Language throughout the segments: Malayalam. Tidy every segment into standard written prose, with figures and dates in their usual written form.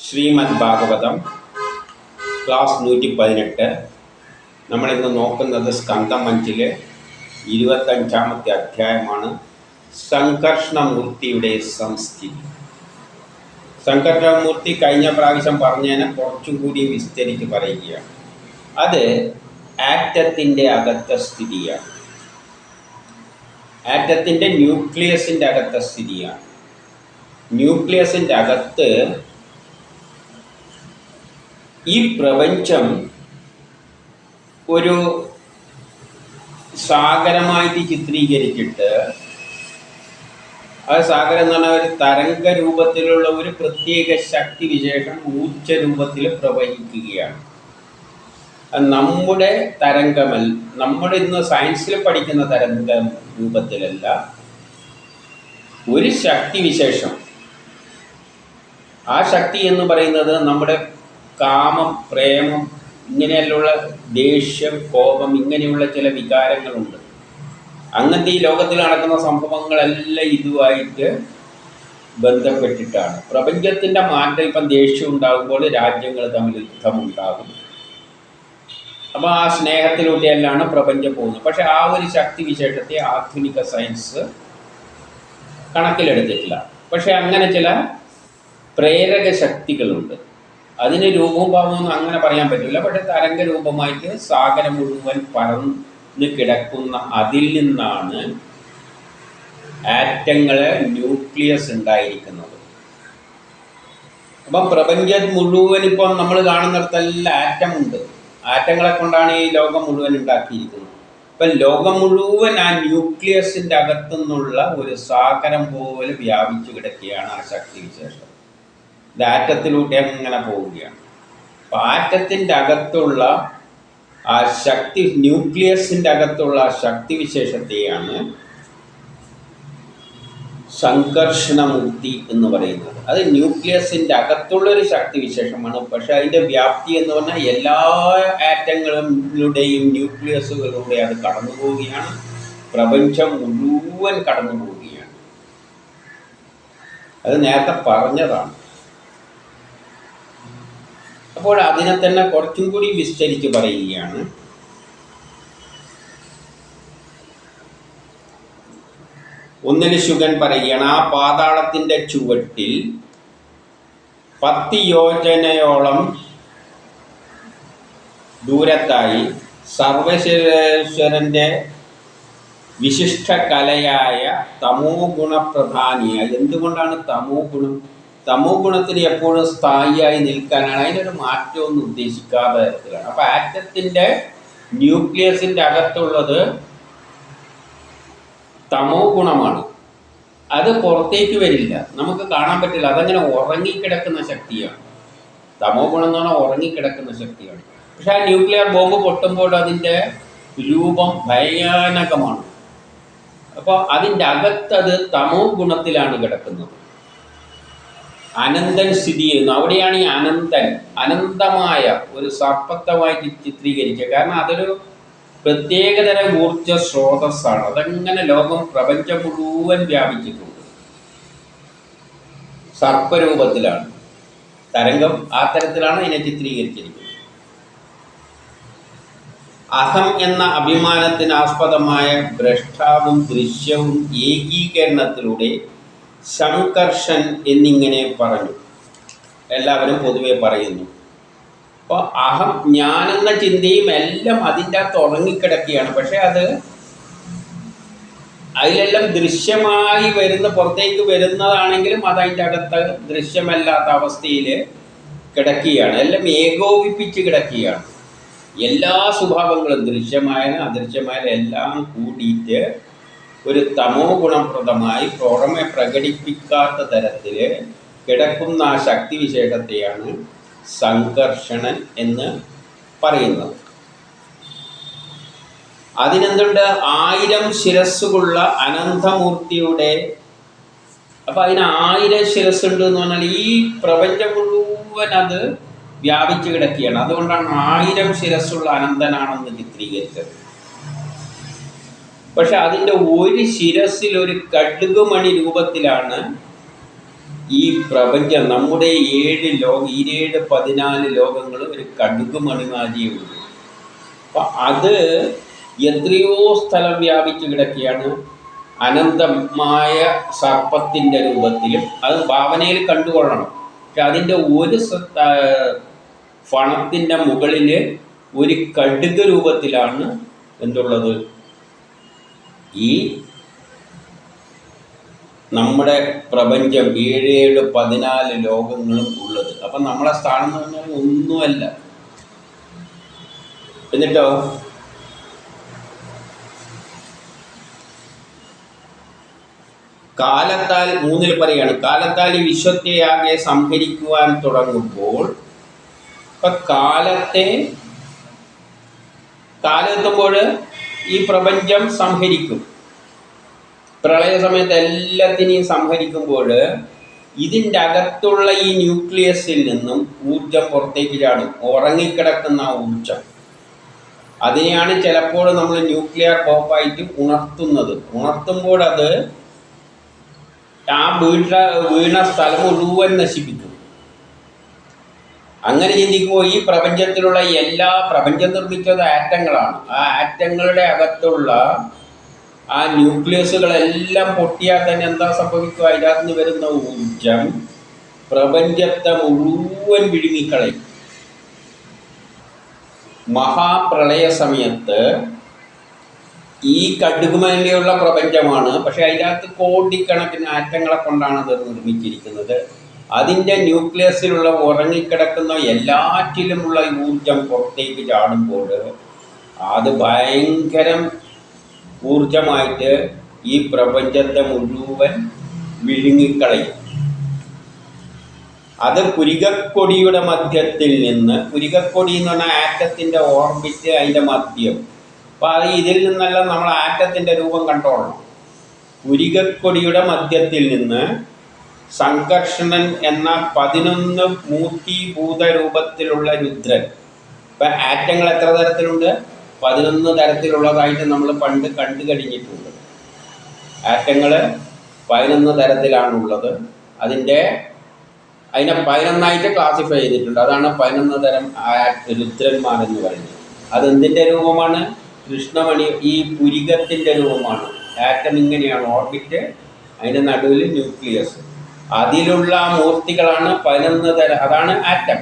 ശ്രീമദ് ഭാഗവതം ക്ലാസ് 118. നമ്മളിന്ന് നോക്കുന്നത് സ്കന്ധം 5 25-ാമത്തെ അധ്യായമാണ്. സംകർഷണമൂർത്തിയുടെ സംസ്ഥിതി. സംകർഷണമൂർത്തി കഴിഞ്ഞ പ്രാവശ്യം പറഞ്ഞതിനെ കുറച്ചും കൂടി വിസ്തരിച്ച് പറയുകയാണ്. അത് ആറ്റത്തിൻ്റെ അകത്തെ സ്ഥിതിയാണ്. ആറ്റത്തിൻ്റെ ന്യൂക്ലിയസിൻ്റെ അകത്തെ സ്ഥിതിയാണ്. ന്യൂക്ലിയസിൻ്റെ അകത്ത് ഈ പ്രപഞ്ചം ഒരു സാഗരമായിട്ട് ചിത്രീകരിച്ചിട്ട്, ആ സാഗരം എന്ന് പറഞ്ഞാൽ ഒരു തരംഗ രൂപത്തിലുള്ള ഒരു പ്രത്യേക ശക്തി വിശേഷം ഊർജ രൂപത്തിൽ പ്രവഹിക്കുകയാണ്. നമ്മുടെ തരംഗമല്ല, നമ്മുടെ ഇന്ന് സയൻസിൽ പഠിക്കുന്ന തരംഗ രൂപത്തിലല്ല, ഒരു ശക്തി വിശേഷം. ആ ശക്തി എന്ന് പറയുന്നത് നമ്മുടെ കാമം, പ്രേമം, ഇങ്ങനെയുള്ള ദേഷ്യം, കോപം, ഇങ്ങനെയുള്ള ചില വികാരങ്ങളുണ്ട്. അങ്ങനത്തെ ഈ ലോകത്തിൽ നടക്കുന്ന സംഭവങ്ങളെല്ലാം ഇതുമായിട്ട് ബന്ധപ്പെട്ടിട്ടാണ്. പ്രപഞ്ചത്തിൻ്റെ മാറ്റം, ഇപ്പം ദേഷ്യം ഉണ്ടാകുമ്പോൾ രാജ്യങ്ങൾ തമ്മിൽ യുദ്ധമുണ്ടാകും. അപ്പോൾ ആ സ്നേഹത്തിലൂടെയെല്ലാം പ്രപഞ്ചം പോകുന്നത്. പക്ഷേ ആ ഒരു ശക്തി വിശേഷത്തെ ആധുനിക സയൻസ് കണക്കിലെടുത്തിട്ടില്ല. പക്ഷേ അങ്ങനെ ചില പ്രേരക ശക്തികളുണ്ട്. അതിന് രൂപവും ഭാവമൊന്നും അങ്ങനെ പറയാൻ പറ്റില്ല. പക്ഷേ തരംഗ രൂപമായിട്ട് സാഗരം മുഴുവൻ പരന്ന് കിടക്കുന്ന അതിൽ നിന്നാണ് ആറ്റങ്ങളെ ന്യൂക്ലിയസ് ഉണ്ടായിരിക്കുന്നത്. അപ്പം പ്രപഞ്ചം മുഴുവൻ ഇപ്പം നമ്മൾ കാണുന്നിടത്തെല്ലാം ആറ്റമുണ്ട്. ആറ്റങ്ങളെ കൊണ്ടാണ് ഈ ലോകം മുഴുവൻ ഉണ്ടാക്കിയിരിക്കുന്നത്. ഇപ്പം ലോകം മുഴുവൻ ആ ന്യൂക്ലിയസിൻ്റെ അകത്തുനിന്നുള്ള ഒരു സാഗരം പോലെ വ്യാപിച്ചു കിടക്കുകയാണ് ആ ശക്തി വിശേഷം. ഇത് ആറ്റത്തിലൂടെ അങ്ങനെ പോവുകയാണ്. അപ്പം ആറ്റത്തിൻ്റെ അകത്തുള്ള ആ ശക്തി, ന്യൂക്ലിയസിൻ്റെ അകത്തുള്ള ആ ശക്തി വിശേഷത്തെയാണ് സംകർഷണമൂർത്തി എന്ന് പറയുന്നത്. അത് ന്യൂക്ലിയസിൻ്റെ അകത്തുള്ളൊരു ശക്തി വിശേഷമാണ്. പക്ഷേ അതിൻ്റെ വ്യാപ്തി എന്ന് പറഞ്ഞാൽ എല്ലാ ആറ്റങ്ങളുടെയും ന്യൂക്ലിയസുകളിലൂടെ അത് കടന്നു പോവുകയാണ്. പ്രപഞ്ചം മുഴുവൻ കടന്നു പോവുകയാണ്. അത് നേരത്തെ പറഞ്ഞതാണ്. അപ്പോൾ അതിനെ തന്നെ കുറച്ചും കൂടി വിസ്തരിച്ച് പറയുകയാണ്. ഒന്നിൽ ശുഗൻ പറയുകയാണ്, ആ പാതാളത്തിൻ്റെ ചുവട്ടിൽ 10 യോജനയോളം ദൂരത്തായി സർവേശ്വരൻ്റെ വിശിഷ്ട കലയായ തമോ ഗുണപ്രധാനിയായി. എന്തുകൊണ്ടാണ് തമോ ഗുണം? തമോ ഗുണത്തിന് എപ്പോഴും സ്ഥായിയായി നിൽക്കാനാണ്. അതിനൊരു മാറ്റമൊന്നും ഉദ്ദേശിക്കാത്ത തരത്തിലാണ്. അപ്പോൾ ആറ്റത്തിൻ്റെ ന്യൂക്ലിയസിൻ്റെ അകത്തുള്ളത് തമോ ഗുണമാണ്. അത് പുറത്തേക്ക് വരില്ല, നമുക്ക് കാണാൻ പറ്റില്ല. അതങ്ങനെ ഉറങ്ങിക്കിടക്കുന്ന ശക്തിയാണ്. തമോ ഗുണം എന്ന് പറഞ്ഞാൽ ഉറങ്ങിക്കിടക്കുന്ന ശക്തിയാണ്. പക്ഷെ ആ ന്യൂക്ലിയർ ബോംബ് പൊട്ടുമ്പോൾ അതിൻ്റെ രൂപം ഭയാനകമാണ്. അപ്പോൾ അതിൻ്റെ അകത്തത് തമോ ഗുണത്തിലാണ് കിടക്കുന്നത്. അനന്തൻ സ്ഥിതി ചെയ്യുന്നു. അവിടെയാണ് ഈ അനന്തൻ, അനന്തമായ ഒരു സർപ്പത്തമായിട്ട് ചിത്രീകരിക്കുക. കാരണം അതൊരു പ്രത്യേകതരം ഊർജ സ്രോതസ്സാണ്. അതങ്ങനെ ലോകം, പ്രപഞ്ചം മുഴുവൻ വ്യാപിച്ചിട്ടുണ്ട്. സർപ്പരൂപത്തിലാണ്, തരംഗം ആ തരത്തിലാണ് ഇതിനെ ചിത്രീകരിച്ചിരിക്കുന്നത്. അഹം എന്ന അഭിമാനത്തിന് ആസ്പദമായ ദ്രഷ്ടാവും ദൃശ്യവും ഏകീകരണത്തിലൂടെ സംകർഷൻ എന്നിങ്ങനെ പറഞ്ഞു. എല്ലാവരും പൊതുവെ പറയുന്നു. അപ്പോൾ അഹം, ഞാനെന്ന ചിന്തയും എല്ലാം അതിൻ്റെ അകത്ത് ഉറങ്ങിക്കിടക്കുകയാണ്. പക്ഷേ അതിലെല്ലാം ദൃശ്യമായി വരുന്ന, പുറത്തേക്ക് വരുന്നതാണെങ്കിലും അത് അതിൻ്റെ അകത്ത് ദൃശ്യമല്ലാത്ത അവസ്ഥയിൽ കിടക്കുകയാണ്. എല്ലാം ഏകോപിപ്പിച്ച് കിടക്കുകയാണ്. എല്ലാ സ്വഭാവങ്ങളും, ദൃശ്യമായാലും അദൃശ്യമായാലും എല്ലാം കൂടിയിട്ട് ഒരു തമോ ഗുണപ്രദമായി പുറമെ പ്രകടിപ്പിക്കാത്ത തരത്തിൽ കിടക്കുന്ന ആ ശക്തി വിശേഷത്തെയാണ് സംകർഷണൻ എന്ന് പറയുന്നത്. അതിനെന്തുണ്ട്? 1000 ശിരസ്സുകളുള്ള അനന്തമൂർത്തിയുടെ, അപ്പം അതിന് 1000 ശിരസ്സുണ്ട് എന്ന് പറഞ്ഞാൽ ഈ പ്രപഞ്ചം മുഴുവൻ അത് വ്യാപിച്ചു കിടക്കുകയാണ്. അതുകൊണ്ടാണ് 1000 ശിരസ്സുള്ള അനന്തനാണെന്ന് ചിത്രീകരിച്ചത്. പക്ഷെ അതിൻ്റെ ഒരു ശിരസിൽ ഒരു കടുകുമണി രൂപത്തിലാണ് ഈ പ്രപഞ്ചം നമ്മുടെ 14 ലോകങ്ങൾ ഒരു കടുക് മണിമാതിരിയേ ഉള്ളൂ. അപ്പം അത് എത്രയോ സ്ഥലം വ്യാപിച്ചു കിടക്കുകയാണ്. അനന്തമായ സർപ്പത്തിൻ്റെ രൂപത്തിലും അത് ഭാവനയിൽ കണ്ടുകൊള്ളണം. പക്ഷെ അതിൻ്റെ ഒരു ഫണത്തിൻ്റെ മുകളിൽ ഒരു കടുക് രൂപത്തിലാണ് എന്തുള്ളത്, ഈ നമ്മുടെ പ്രപഞ്ചം 14 ലോകങ്ങളും ഉള്ളത്. അപ്പം നമ്മളെ സ്ഥാനം എന്ന് പറഞ്ഞാൽ ഒന്നുമല്ല. എന്നിട്ടോ കാലത്താൽ 3 പറയാണ്, കാലത്താൽ ഈ വിശ്വത്തെയാകെ സംഹരിക്കുവാൻ തുടങ്ങുമ്പോൾ, ഇപ്പം കാലമെത്തുമ്പോൾ ഈ പ്രപഞ്ചം സംഹരിക്കും. പ്രളയ സമയത്ത് എല്ലാത്തിനെയും സംഹരിക്കുമ്പോൾ ഇതിൻ്റെ അകത്തുള്ള ഈ ന്യൂക്ലിയസിൽ നിന്നും ഊർജം പുറത്തേക്ക് ചാടും. ഉറങ്ങിക്കിടക്കുന്ന ഊർജം, അതിനെയാണ് ചിലപ്പോൾ നമ്മൾ ന്യൂക്ലിയർ ബോംബായിട്ട് ഉണർത്തുമ്പോൾ അത് ആ വീണ സ്ഥലം മുഴുവൻ നശിപ്പിക്കും. അങ്ങനെ ചിന്തിക്കുമ്പോൾ ഈ പ്രപഞ്ചത്തിലുള്ള പ്രപഞ്ചം നിർമ്മിച്ചത് ആറ്റങ്ങളാണ്. ആ ആറ്റങ്ങളുടെ അകത്തുള്ള ആ ന്യൂക്ലിയസുകളെല്ലാം പൊട്ടിയാൽ തന്നെ എന്താ സംഭവിക്കുക? അതിനകത്ത് നിന്ന് വരുന്ന ഊർജം പ്രപഞ്ചത്തെ മുഴുവൻ വിഴുങ്ങിക്കളയും. മഹാപ്രളയ സമയത്ത് ഈ കടുകുമല്ലിയുള്ള പ്രപഞ്ചമാണ്, പക്ഷെ അതിനകത്ത് കോടിക്കണക്കിന് ആറ്റങ്ങളെ കൊണ്ടാണ് അത് നിർമ്മിച്ചിരിക്കുന്നത്. അതിൻ്റെ ന്യൂക്ലിയസിലുള്ള ഉറങ്ങിക്കിടക്കുന്ന എല്ലാറ്റിലുമുള്ള ഊർജം പുറത്തേക്ക് ചാടുമ്പോൾ അത് ഭയങ്കരം ഊർജമായിട്ട് ഈ പ്രപഞ്ചത്തെ മുഴുവൻ വിഴുങ്ങിക്കളയും. അത് പുരികക്കൊടിയുടെ മധ്യത്തിൽ നിന്ന്, പുരികക്കൊടി എന്ന് പറഞ്ഞാൽ ആറ്റത്തിൻ്റെ ഓർബിറ്റ്, അതിൻ്റെ മധ്യം. അപ്പോൾ അത് ഇതിൽ നിന്നെല്ലാം നമ്മൾ ആറ്റത്തിൻ്റെ രൂപം കണ്ടോളണം. പുരികക്കൊടിയുടെ മധ്യത്തിൽ നിന്ന് സംകർഷണൻ എന്ന 11 മൂർത്തിഭൂത രൂപത്തിലുള്ള രുദ്രൻ. ഇപ്പം ആറ്റങ്ങൾ എത്ര തരത്തിലുണ്ട്? 11 തരത്തിലുള്ളതായിട്ട് നമ്മൾ പണ്ട് കണ്ടു കഴിഞ്ഞിട്ടുണ്ട്. ആറ്റങ്ങൾ 11 തരത്തിലാണുള്ളത്. അതിനെ 11ആയിട്ട് ക്ലാസിഫൈ ചെയ്തിട്ടുണ്ട്. അതാണ് 11 തരം രുദ്രന്മാരെന്ന് പറയുന്നത്. അതെന്തിൻ്റെ രൂപമാണ്? കൃഷ്ണമണി, ഈ പുരികത്തിൻ്റെ രൂപമാണ്. ആറ്റം ഇങ്ങനെയാണ് ഓർബിറ്റ്, അതിൻ്റെ നടുവിൽ ന്യൂക്ലിയസ്. അതിലുള്ള മൂർത്തികളാണ് 11 തരം. അതാണ് ആറ്റം.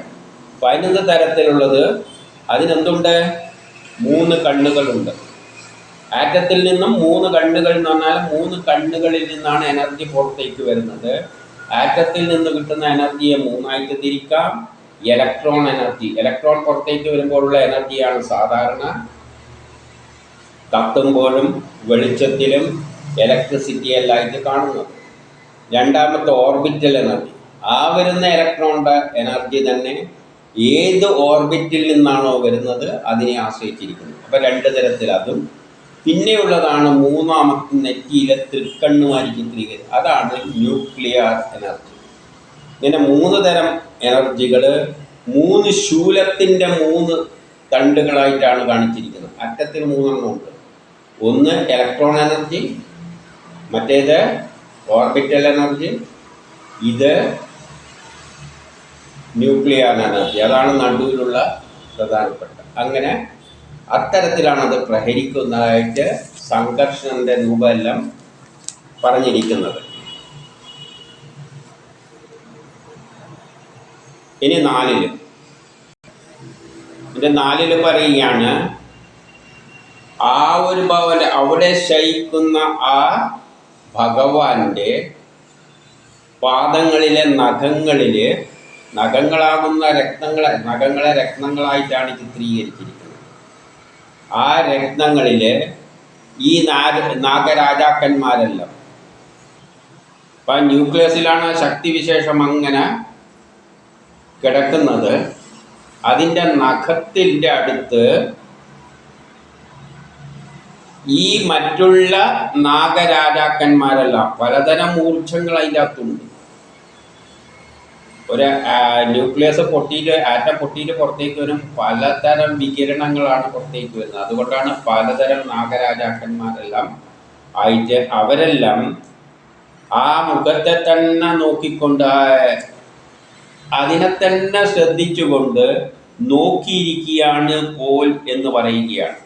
11 തരത്തിലുള്ളത്. അതിനെന്തുണ്ട്? 3 കണ്ണുകളുണ്ട്. ആറ്റത്തിൽ നിന്നും 3 കണ്ണുകൾ എന്ന് പറഞ്ഞാൽ 3 കണ്ണുകളിൽ നിന്നാണ് എനർജി പുറത്തേക്ക് വരുന്നത്. ആറ്റത്തിൽ നിന്ന് കിട്ടുന്ന എനർജിയെ 3ആയിട്ട് തിരിക്കാം. ഇലക്ട്രോൺ എനർജി, ഇലക്ട്രോൺ പുറത്തേക്ക് വരുമ്പോഴുള്ള എനർജിയാണ് സാധാരണ കത്തുമ്പോഴും വെളിച്ചത്തിലും ഇലക്ട്രിസിറ്റി എല്ലായിട്ട് കാണുന്നത്. രണ്ടാമത്തെ ഓർബിറ്റൽ എനർജി. ആ വരുന്ന ഇലക്ട്രോണിൻ്റെ എനർജി തന്നെ ഏത് ഓർബിറ്റിൽ നിന്നാണോ വരുന്നത് അതിനെ ആശ്രയിച്ചിരിക്കുന്നു. അപ്പോൾ 2 തരത്തിൽ അതും. പിന്നെയുള്ളതാണ് 3ാമത്തെ നെറ്റിയിലെ തൃക്കണ്ണുമായി ചിത്രീകരിച്ചത്. അതാണ് ന്യൂക്ലിയർ എനർജി. ഇങ്ങനെ 3 തരം എനർജികൾ 3 ശൂലത്തിൻ്റെ 3 തണ്ടുകളായിട്ടാണ് കാണിച്ചിരിക്കുന്നത്. അറ്റത്തിൽ 3 എണ്ണം ഉണ്ട്. ഒന്ന് ഇലക്ട്രോൺ എനർജി, മറ്റേത് ഓർബിറ്റൽ എനർജി, ഇത് ന്യൂക്ലിയർ എനർജി. അതാണ് നടുവിലുള്ള പ്രധാനപ്പെട്ട. അങ്ങനെ അത്തരത്തിലാണത് പ്രഹരിക്കുന്നതായിട്ട് സംഘർഷണൻ്റെ രൂപമെല്ലാം പറഞ്ഞിരിക്കുന്നത്. ഇനി 4 ഇതിൻ്റെ 4 പറയുകയാണ്, ആ ഒരു ഭവൻ്റെ അവിടെ ശയിക്കുന്ന ആ ഭഗവാന്റെ പാദങ്ങളിലെ നഖങ്ങളാകുന്ന നഖങ്ങളെ രത്നങ്ങളായിട്ടാണ് ചിത്രീകരിച്ചിരിക്കുന്നത്. ആ രത്നങ്ങളിൽ ഈ നാഗരാജാക്കന്മാരെല്ലാം ഇപ്പം ന്യൂക്ലിയസിലാണ് ശക്തിവിശേഷം അങ്ങനെ കിടക്കുന്നത്. അതിൻ്റെ നഖത്തിൻ്റെ അടുത്ത് ഈ മറ്റുള്ള നാഗരാജാക്കന്മാരെല്ലാം പലതരം ഊർജങ്ങൾ അതിൻ്റെ അകത്തുണ്ട്. ഒരു ന്യൂക്ലിയസ് പൊട്ടിയിട്ട്, ആറ്റം പൊട്ടിയിട്ട് പുറത്തേക്ക് വരും പലതരം വികിരണങ്ങളാണ് പുറത്തേക്ക് വരുന്നത്. അതുകൊണ്ടാണ് പലതരം നാഗരാജാക്കന്മാരെല്ലാം ആയിട്ട് അവരെല്ലാം ആ മുഖത്തെ തന്നെ നോക്കിക്കൊണ്ട് അതിനെ തന്നെ ശ്രദ്ധിച്ചുകൊണ്ട് നോക്കിയിരിക്കുകയാണ് പോൽ എന്ന് പറയുകയാണ്.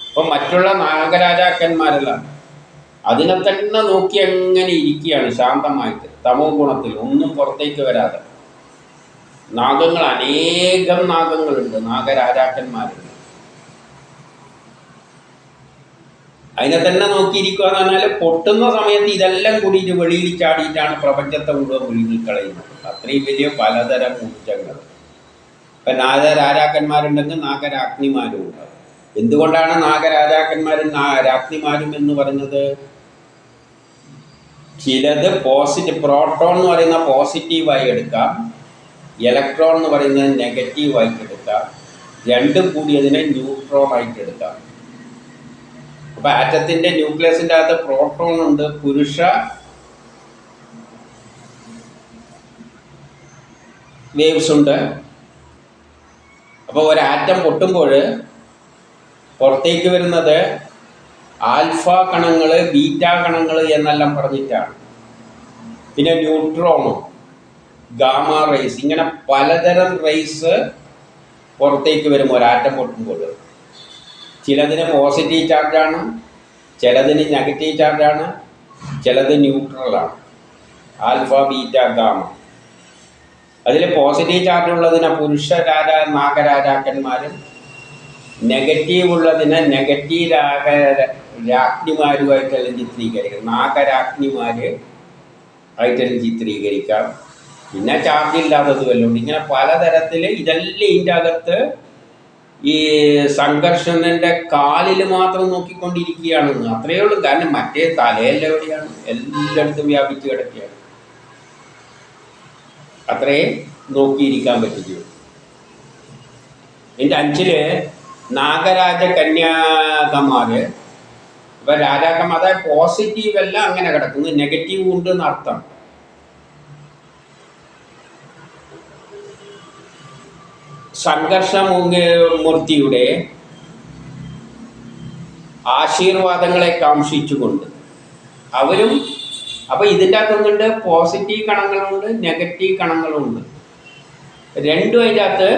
അപ്പം മറ്റുള്ള നാഗരാജാക്കന്മാരല്ല, അതിനെ തന്നെ നോക്കി അങ്ങനെ ഇരിക്കുകയാണ് ശാന്തമായിട്ട്, തമോ ഗുണത്തിൽ ഒന്നും പുറത്തേക്ക് വരാതെ. നാഗങ്ങൾ അനേകം നാഗങ്ങളുണ്ട്, നാഗരാജാക്കന്മാരുണ്ട്. അതിനെ തന്നെ നോക്കിയിരിക്കുക എന്ന് പറഞ്ഞാൽ പൊട്ടുന്ന സമയത്ത് ഇതെല്ലാം കൂടിയിട്ട് വെളിയിൽ ചാടിയിട്ടാണ് പ്രപഞ്ചത്തെ മുഴുവൻ വിഴുങ്ങി കളയുന്നത്. അത്രയും വലിയ പലതരം ഊർജങ്ങൾ. ഇപ്പം നാഗരാജാക്കന്മാരുണ്ടെങ്കിൽ നാഗരാജ്ഞിമാരും ഉണ്ടാവും. എന്തുകൊണ്ടാണ് നാഗരാജാക്കന്മാരും രാജ്ഞിമാരും എന്ന് പറഞ്ഞത്? ചിലത് പ്രോട്ടോൺ എന്ന് പറയുന്ന പോസിറ്റീവായി എടുക്കാം, ഇലക്ട്രോൺ എന്ന് പറയുന്നത് നെഗറ്റീവായിട്ട് എടുക്കാം, രണ്ടും കൂടി അതിനെ ന്യൂട്രോൺ ആയിട്ട് എടുക്കാം. അപ്പം ആറ്റത്തിൻ്റെ ന്യൂക്ലിയസിൻ്റെ അകത്ത് പ്രോട്ടോൺ ഉണ്ട്, പുരുഷ വേവ്സ് ഉണ്ട്. അപ്പോൾ ഒരു ആറ്റം പൊട്ടുമ്പോൾ പുറത്തേക്ക് വരുന്നത് ആൽഫ കണങ്ങൾ, ബീറ്റ കണങ്ങൾ എന്നെല്ലാം പറഞ്ഞിട്ടാണ്. പിന്നെ ന്യൂട്രോണും ഗാമ റേസ്, ഇങ്ങനെ പലതരം റേസ് പുറത്തേക്ക് വരും ഒരാറ്റം പൊട്ടുമ്പോൾ. ചിലതിന് പോസിറ്റീവ് ചാർജാണ്, ചിലതിന് നെഗറ്റീവ് ചാർജാണ്, ചിലത് ന്യൂട്രലാണ്. Alpha, beta, gamma. അതിൽ പോസിറ്റീവ് ചാർജ് ഉള്ളതിനെ പുരുഷ നാഗരാജാക്കന്മാരും, നെഗറ്റീവ് ഉള്ളതിനെ നെഗറ്റീവ് രാജ്ഞിമാരുമായിട്ടെല്ലാം ചിത്രീകരിക്കാം, നാഗരാജ്ഞിമാർ ആയിട്ടെല്ലാം ചിത്രീകരിക്കാം. പിന്നെ ചാർജ് ഇല്ലാത്തത് വല്ലതും. ഇങ്ങനെ പലതരത്തിൽ ഇതെല്ലാം ഇതിൻ്റെ അകത്ത് ഈ സംഘർഷണൻ്റെ കാലിൽ മാത്രം നോക്കിക്കൊണ്ടിരിക്കുകയാണെന്ന് അത്രയേ ഉള്ളൂ. കാരണം മറ്റേ തലയെല്ലാം എവിടെയാണ്? എല്ലായിടത്തും വ്യാപിച്ച് കിടക്കുകയാണ്. അത്രേ നോക്കിയിരിക്കാൻ പറ്റുകയുള്ളൂ. എൻ്റെ 5 നാഗരാജ കന്യാകന്മാർ. ഇപ്പം രാജാക്കന്മാർ, അതായത് പോസിറ്റീവ് എല്ലാം അങ്ങനെ കിടക്കുന്നു, നെഗറ്റീവ് ഉണ്ട് എന്നർത്ഥം. സംഘർഷമൂർത്തിയുടെ ആശീർവാദങ്ങളെ കാംക്ഷിച്ചുകൊണ്ട് അവരും. അപ്പോൾ ഇതിൻ്റെ അകത്തുണ്ട് പോസിറ്റീവ് കണങ്ങളുണ്ട്, നെഗറ്റീവ് കണങ്ങളുണ്ട്. രണ്ടും അതിൻ്റെ അകത്ത്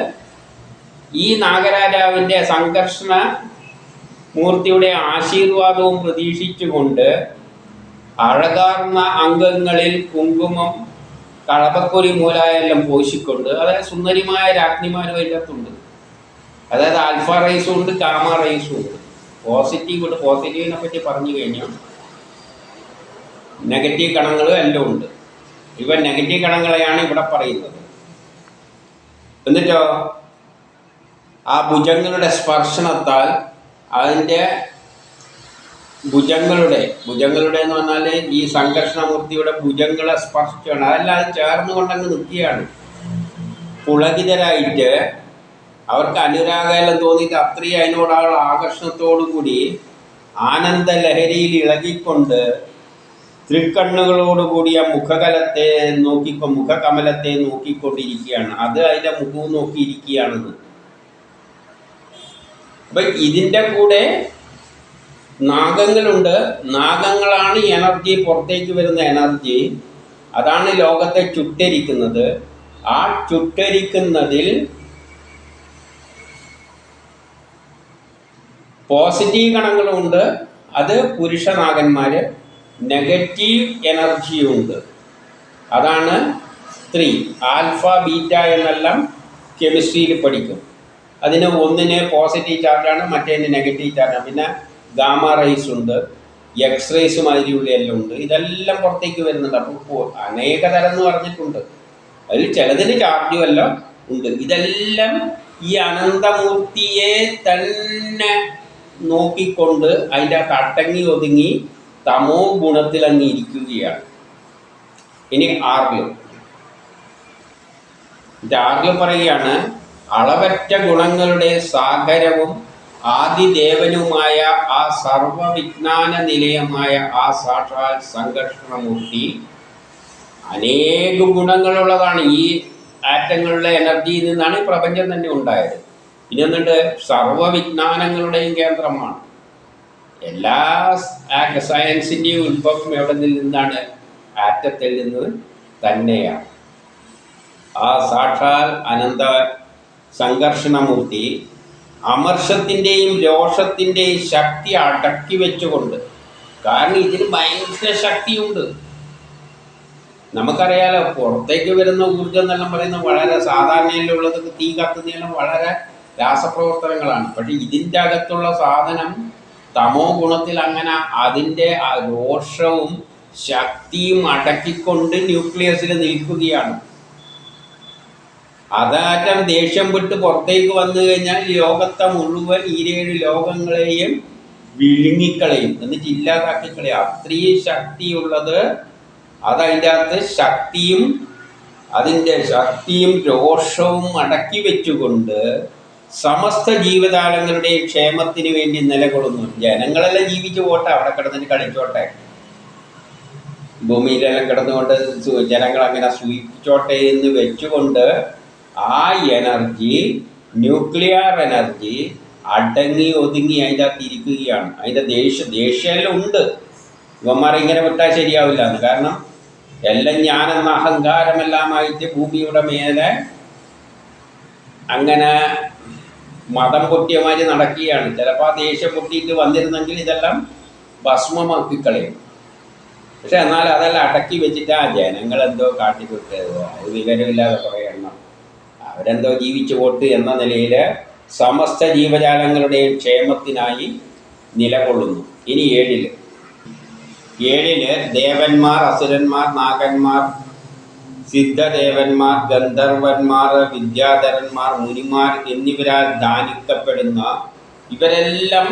ഈ നാഗരാജാവിൻ്റെ സംഘർഷണ മൂർത്തിയുടെ ആശീർവാദവും പ്രതീക്ഷിച്ചുകൊണ്ട് അഴകാർന്ന അംഗങ്ങളിൽ കുങ്കുമം, കളപക്കൊരി മൂലായെല്ലാം പോഷിക്കൊണ്ട്, അതായത് സുന്ദരിമായ രാജ്ഞിമാരും അതിനകത്തുണ്ട്. അതായത് ആൽഫ റൈസും ഉണ്ട്, ഗാമ റൈസും ഉണ്ട്. പോസിറ്റീവ് ഉണ്ട്. പോസിറ്റീവിനെ പറ്റി പറഞ്ഞു കഴിഞ്ഞാൽ നെഗറ്റീവ് കണങ്ങളും എല്ലാം ഉണ്ട്. ഇവ നെഗറ്റീവ് കണങ്ങളെയാണ് ഇവിടെ പറയുന്നത്. എന്നിട്ടോ ആ ഭുജങ്ങളുടെ സ്പർശനത്താൽ അതിൻ്റെ ഭുജങ്ങളുടെ എന്ന് പറഞ്ഞാൽ ഈ സംഘർഷണമൂർത്തിയുടെ ഭുജങ്ങളെ സ്പർശിച്ചാണ്. അതെല്ലാം ചേർന്നുകൊണ്ടങ്ങ് നിൽക്കുകയാണ്. പുളകിതരായിട്ട് അവർക്ക് അനുരാഗമെല്ലാം തോന്നിയിട്ട് അത്രയും അതിനോടുള്ള ആകർഷണത്തോടു കൂടി ആനന്ദ ലഹരിയിൽ ഇളകിക്കൊണ്ട് തൃക്കണ്ണുകളോടുകൂടിയ മുഖകമലത്തെ നോക്കിക്കൊണ്ടിരിക്കുകയാണ്. അത് അതിൻ്റെ മുഖവും നോക്കിയിരിക്കുകയാണെന്ന്. അപ്പം ഇതിൻ്റെ കൂടെ നാഗങ്ങളുണ്ട്. നാഗങ്ങളാണ് എനർജി, പുറത്തേക്ക് വരുന്ന എനർജി. അതാണ് ലോകത്തെ ചുട്ടരിക്കുന്നത്. ആ ചുട്ടരിക്കുന്നതിൽ പോസിറ്റീവ് കണങ്ങളുണ്ട്, അത് പുരുഷ നാഗന്മാർ. നെഗറ്റീവ് എനർജിയുണ്ട്, അതാണ് സ്ത്രീ. ആൽഫ, ബീറ്റ എന്നെല്ലാം കെമിസ്ട്രിയിൽ പഠിക്കും. അതിന് ഒന്നിന് പോസിറ്റീവ് ചാർജാണ്, മറ്റേതിന് നെഗറ്റീവ് ചാർജാണ്. പിന്നെ ഗാമ റേസ് ഉണ്ട്, എക്സ് റേസ് മാതിരിയുള്ള എല്ലാം ഉണ്ട്. ഇതെല്ലാം പുറത്തേക്ക് വരുന്നുണ്ട്. അപ്പോൾ അനേക തരം എന്ന് പറഞ്ഞിട്ടുണ്ട്. അതിൽ ചിലതിന് ചാർജും എല്ലാം ഉണ്ട്. ഇതെല്ലാം ഈ അനന്തമൂർത്തിയെ തന്നെ നോക്കിക്കൊണ്ട് അതിൻ്റെ അടങ്ങി ഒതുങ്ങി തമോ ഗുണത്തിൽ അങ്ങ് ഇരിക്കുകയാണ്. ഇനി ആറിൽ പറയുകയാണ്, അളവറ്റ ഗുണങ്ങളുടെ സാഗരവും ആദിദേവനുമായ ആ സർവവിജ്ഞാന നിലയമായ ആ സാക്ഷാൽ സംഘർഷണമൂർത്തി അനേക ഗുണങ്ങളുള്ളതാണ്. ഈ ആറ്റങ്ങളുടെ എനർജിയിൽ നിന്നാണ് ഈ പ്രപഞ്ചം തന്നെ ഉണ്ടായത്. ഇനി എന്നിട്ട് സർവവിജ്ഞാനങ്ങളുടെയും കേന്ദ്രമാണ്. എല്ലാ സയൻസിൻ്റെയും ഉത്ഭവം എവിടെ നിന്നാണ്? ആറ്റത്തിൽ നിന്ന് തന്നെയാണ്. ആ സാക്ഷാൽ അനന്ത സംഘർഷണമൂർത്തി അമർഷത്തിൻ്റെയും രോഷത്തിൻ്റെയും ശക്തി അടക്കി വെച്ചുകൊണ്ട്, കാരണം ഇതിന് ഭയങ്കര ശക്തിയുണ്ട്. നമുക്കറിയാലോ, പുറത്തേക്ക് വരുന്ന ഊർജം എന്നെല്ലാം പറയുന്നത് വളരെ സാധാരണയിലുള്ളത് തീ കത്തുന്നതെല്ലാം വളരെ രാസപ്രവർത്തനങ്ങളാണ്. പക്ഷെ ഇതിൻ്റെ അകത്തുള്ള സാധനം തമോ ഗുണത്തിൽ അങ്ങനെ അതിൻ്റെ രോഷവും ശക്തിയും അടക്കിക്കൊണ്ട് ന്യൂക്ലിയസിൽ നിൽക്കുകയാണ്. അതാറ്റം ദേഷ്യം വിട്ട് പുറത്തേക്ക് വന്നു കഴിഞ്ഞാൽ ലോകത്തെ മുഴുവൻ 7 ലോകങ്ങളെയും വിഴുങ്ങിക്കളയും, എന്നിട്ട് ഇല്ലാതാക്കിക്കളയും. അത്രയും ശക്തിയുള്ളത് അതതിൻ്റെ അകത്ത് അതിൻ്റെ ശക്തിയും രോഷവും അടക്കി വെച്ചുകൊണ്ട് സമസ്ത ജീവജാലങ്ങളുടെയും ക്ഷേമത്തിന് വേണ്ടി നിലകൊള്ളുന്നു. ജനങ്ങളെല്ലാം ജീവിച്ചു പോട്ടെ, അവിടെ കിടന്നിട്ട് കളിച്ചോട്ടെ, ഭൂമിയിലെല്ലാം കിടന്നുകൊണ്ട് ജനങ്ങൾ അങ്ങനെ സൂചിപ്പിച്ചോട്ടെ എന്ന് വെച്ചുകൊണ്ട് ആ എനർജി, ന്യൂക്ലിയർ എനർജി അടങ്ങി ഒതുങ്ങി അതിൻ്റെ അകത്ത് ഇരിക്കുകയാണ്. അതിൻ്റെ ദേഷ്യമെല്ലാം ഉണ്ട്. ഇവന്മാരെ ഇങ്ങനെ വിട്ടാൽ ശരിയാവില്ല എന്ന്. കാരണം എല്ലാം ഞാനെന്ന അഹങ്കാരമെല്ലാമായിട്ട് ഭൂമിയുടെ മേലെ അങ്ങനെ മതം പൊട്ടിയമാതിരി നടക്കുകയാണ്. ചിലപ്പോൾ ആ ദേഷ്യം പൊട്ടിയിട്ട് വന്നിരുന്നെങ്കിൽ ഇതെല്ലാം ഭസ്മമാക്കി കളയും. പക്ഷെ എന്നാൽ അതെല്ലാം അടക്കി വെച്ചിട്ട് ആ ജനങ്ങളെന്തോ കാട്ടിക്കൊടുത്തത്, അത് വിവരമില്ലാതെ കുറേ എണ്ണം അവരെന്തോ ജീവിച്ചു പോട്ട് എന്ന നിലയിൽ സമസ്ത ജീവജാലങ്ങളുടെയും ക്ഷേമത്തിനായി നിലകൊള്ളുന്നു. ഇനി 7 ദേവന്മാർ, അസുരന്മാർ, നാഗന്മാർ, സിദ്ധദേവന്മാർ, ഗന്ധർവന്മാർ, വിദ്യാധരന്മാർ, മുനിമാർ എന്നിവരാൽ ധ്യാനിക്കപ്പെടുന്ന ഇവരെല്ലാം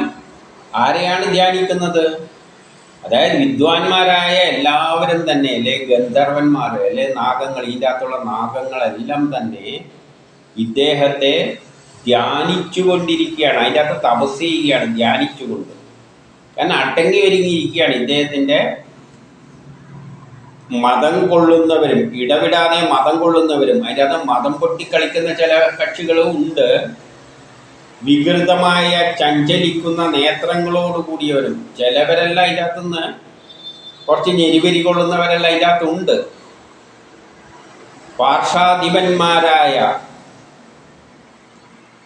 ആരെയാണ് ധ്യാനിക്കുന്നത്? അതായത് വിദ്വാൻമാരായ എല്ലാവരും തന്നെ, അല്ലെ ഗന്ധർവന്മാർ, അല്ലെ നാഗങ്ങൾ, ഇതിൻ്റെ അകത്തുള്ള നാഗങ്ങളെല്ലാം തന്നെ ഇദ്ദേഹത്തെ ധ്യാനിച്ചു കൊണ്ടിരിക്കുകയാണ്. അതിൻ്റെ അകത്ത് തപസ് ചെയ്യുകയാണ്, ധ്യാനിച്ചുകൊണ്ട്. കാരണം അടങ്ങി ഒരുങ്ങിയിരിക്കുകയാണ്. ഇദ്ദേഹത്തിൻ്റെ മതം കൊള്ളുന്നവരും ഇടവിടാതെ മതം കൊള്ളുന്നവരും, അതിൻ്റെ അകത്ത് മതം പൊട്ടിക്കളിക്കുന്ന ചില കക്ഷികളും ഉണ്ട്. വികൃതമായ ചഞ്ചലിക്കുന്ന നേത്രങ്ങളോടുകൂടിയവരും ചിലവരെല്ലാം അതിൻ്റെ അകത്തുനിന്ന് കുറച്ച് ഞെരിവരി കൊള്ളുന്നവരെല്ലാം അതിൻ്റെ അകത്തുണ്ട്.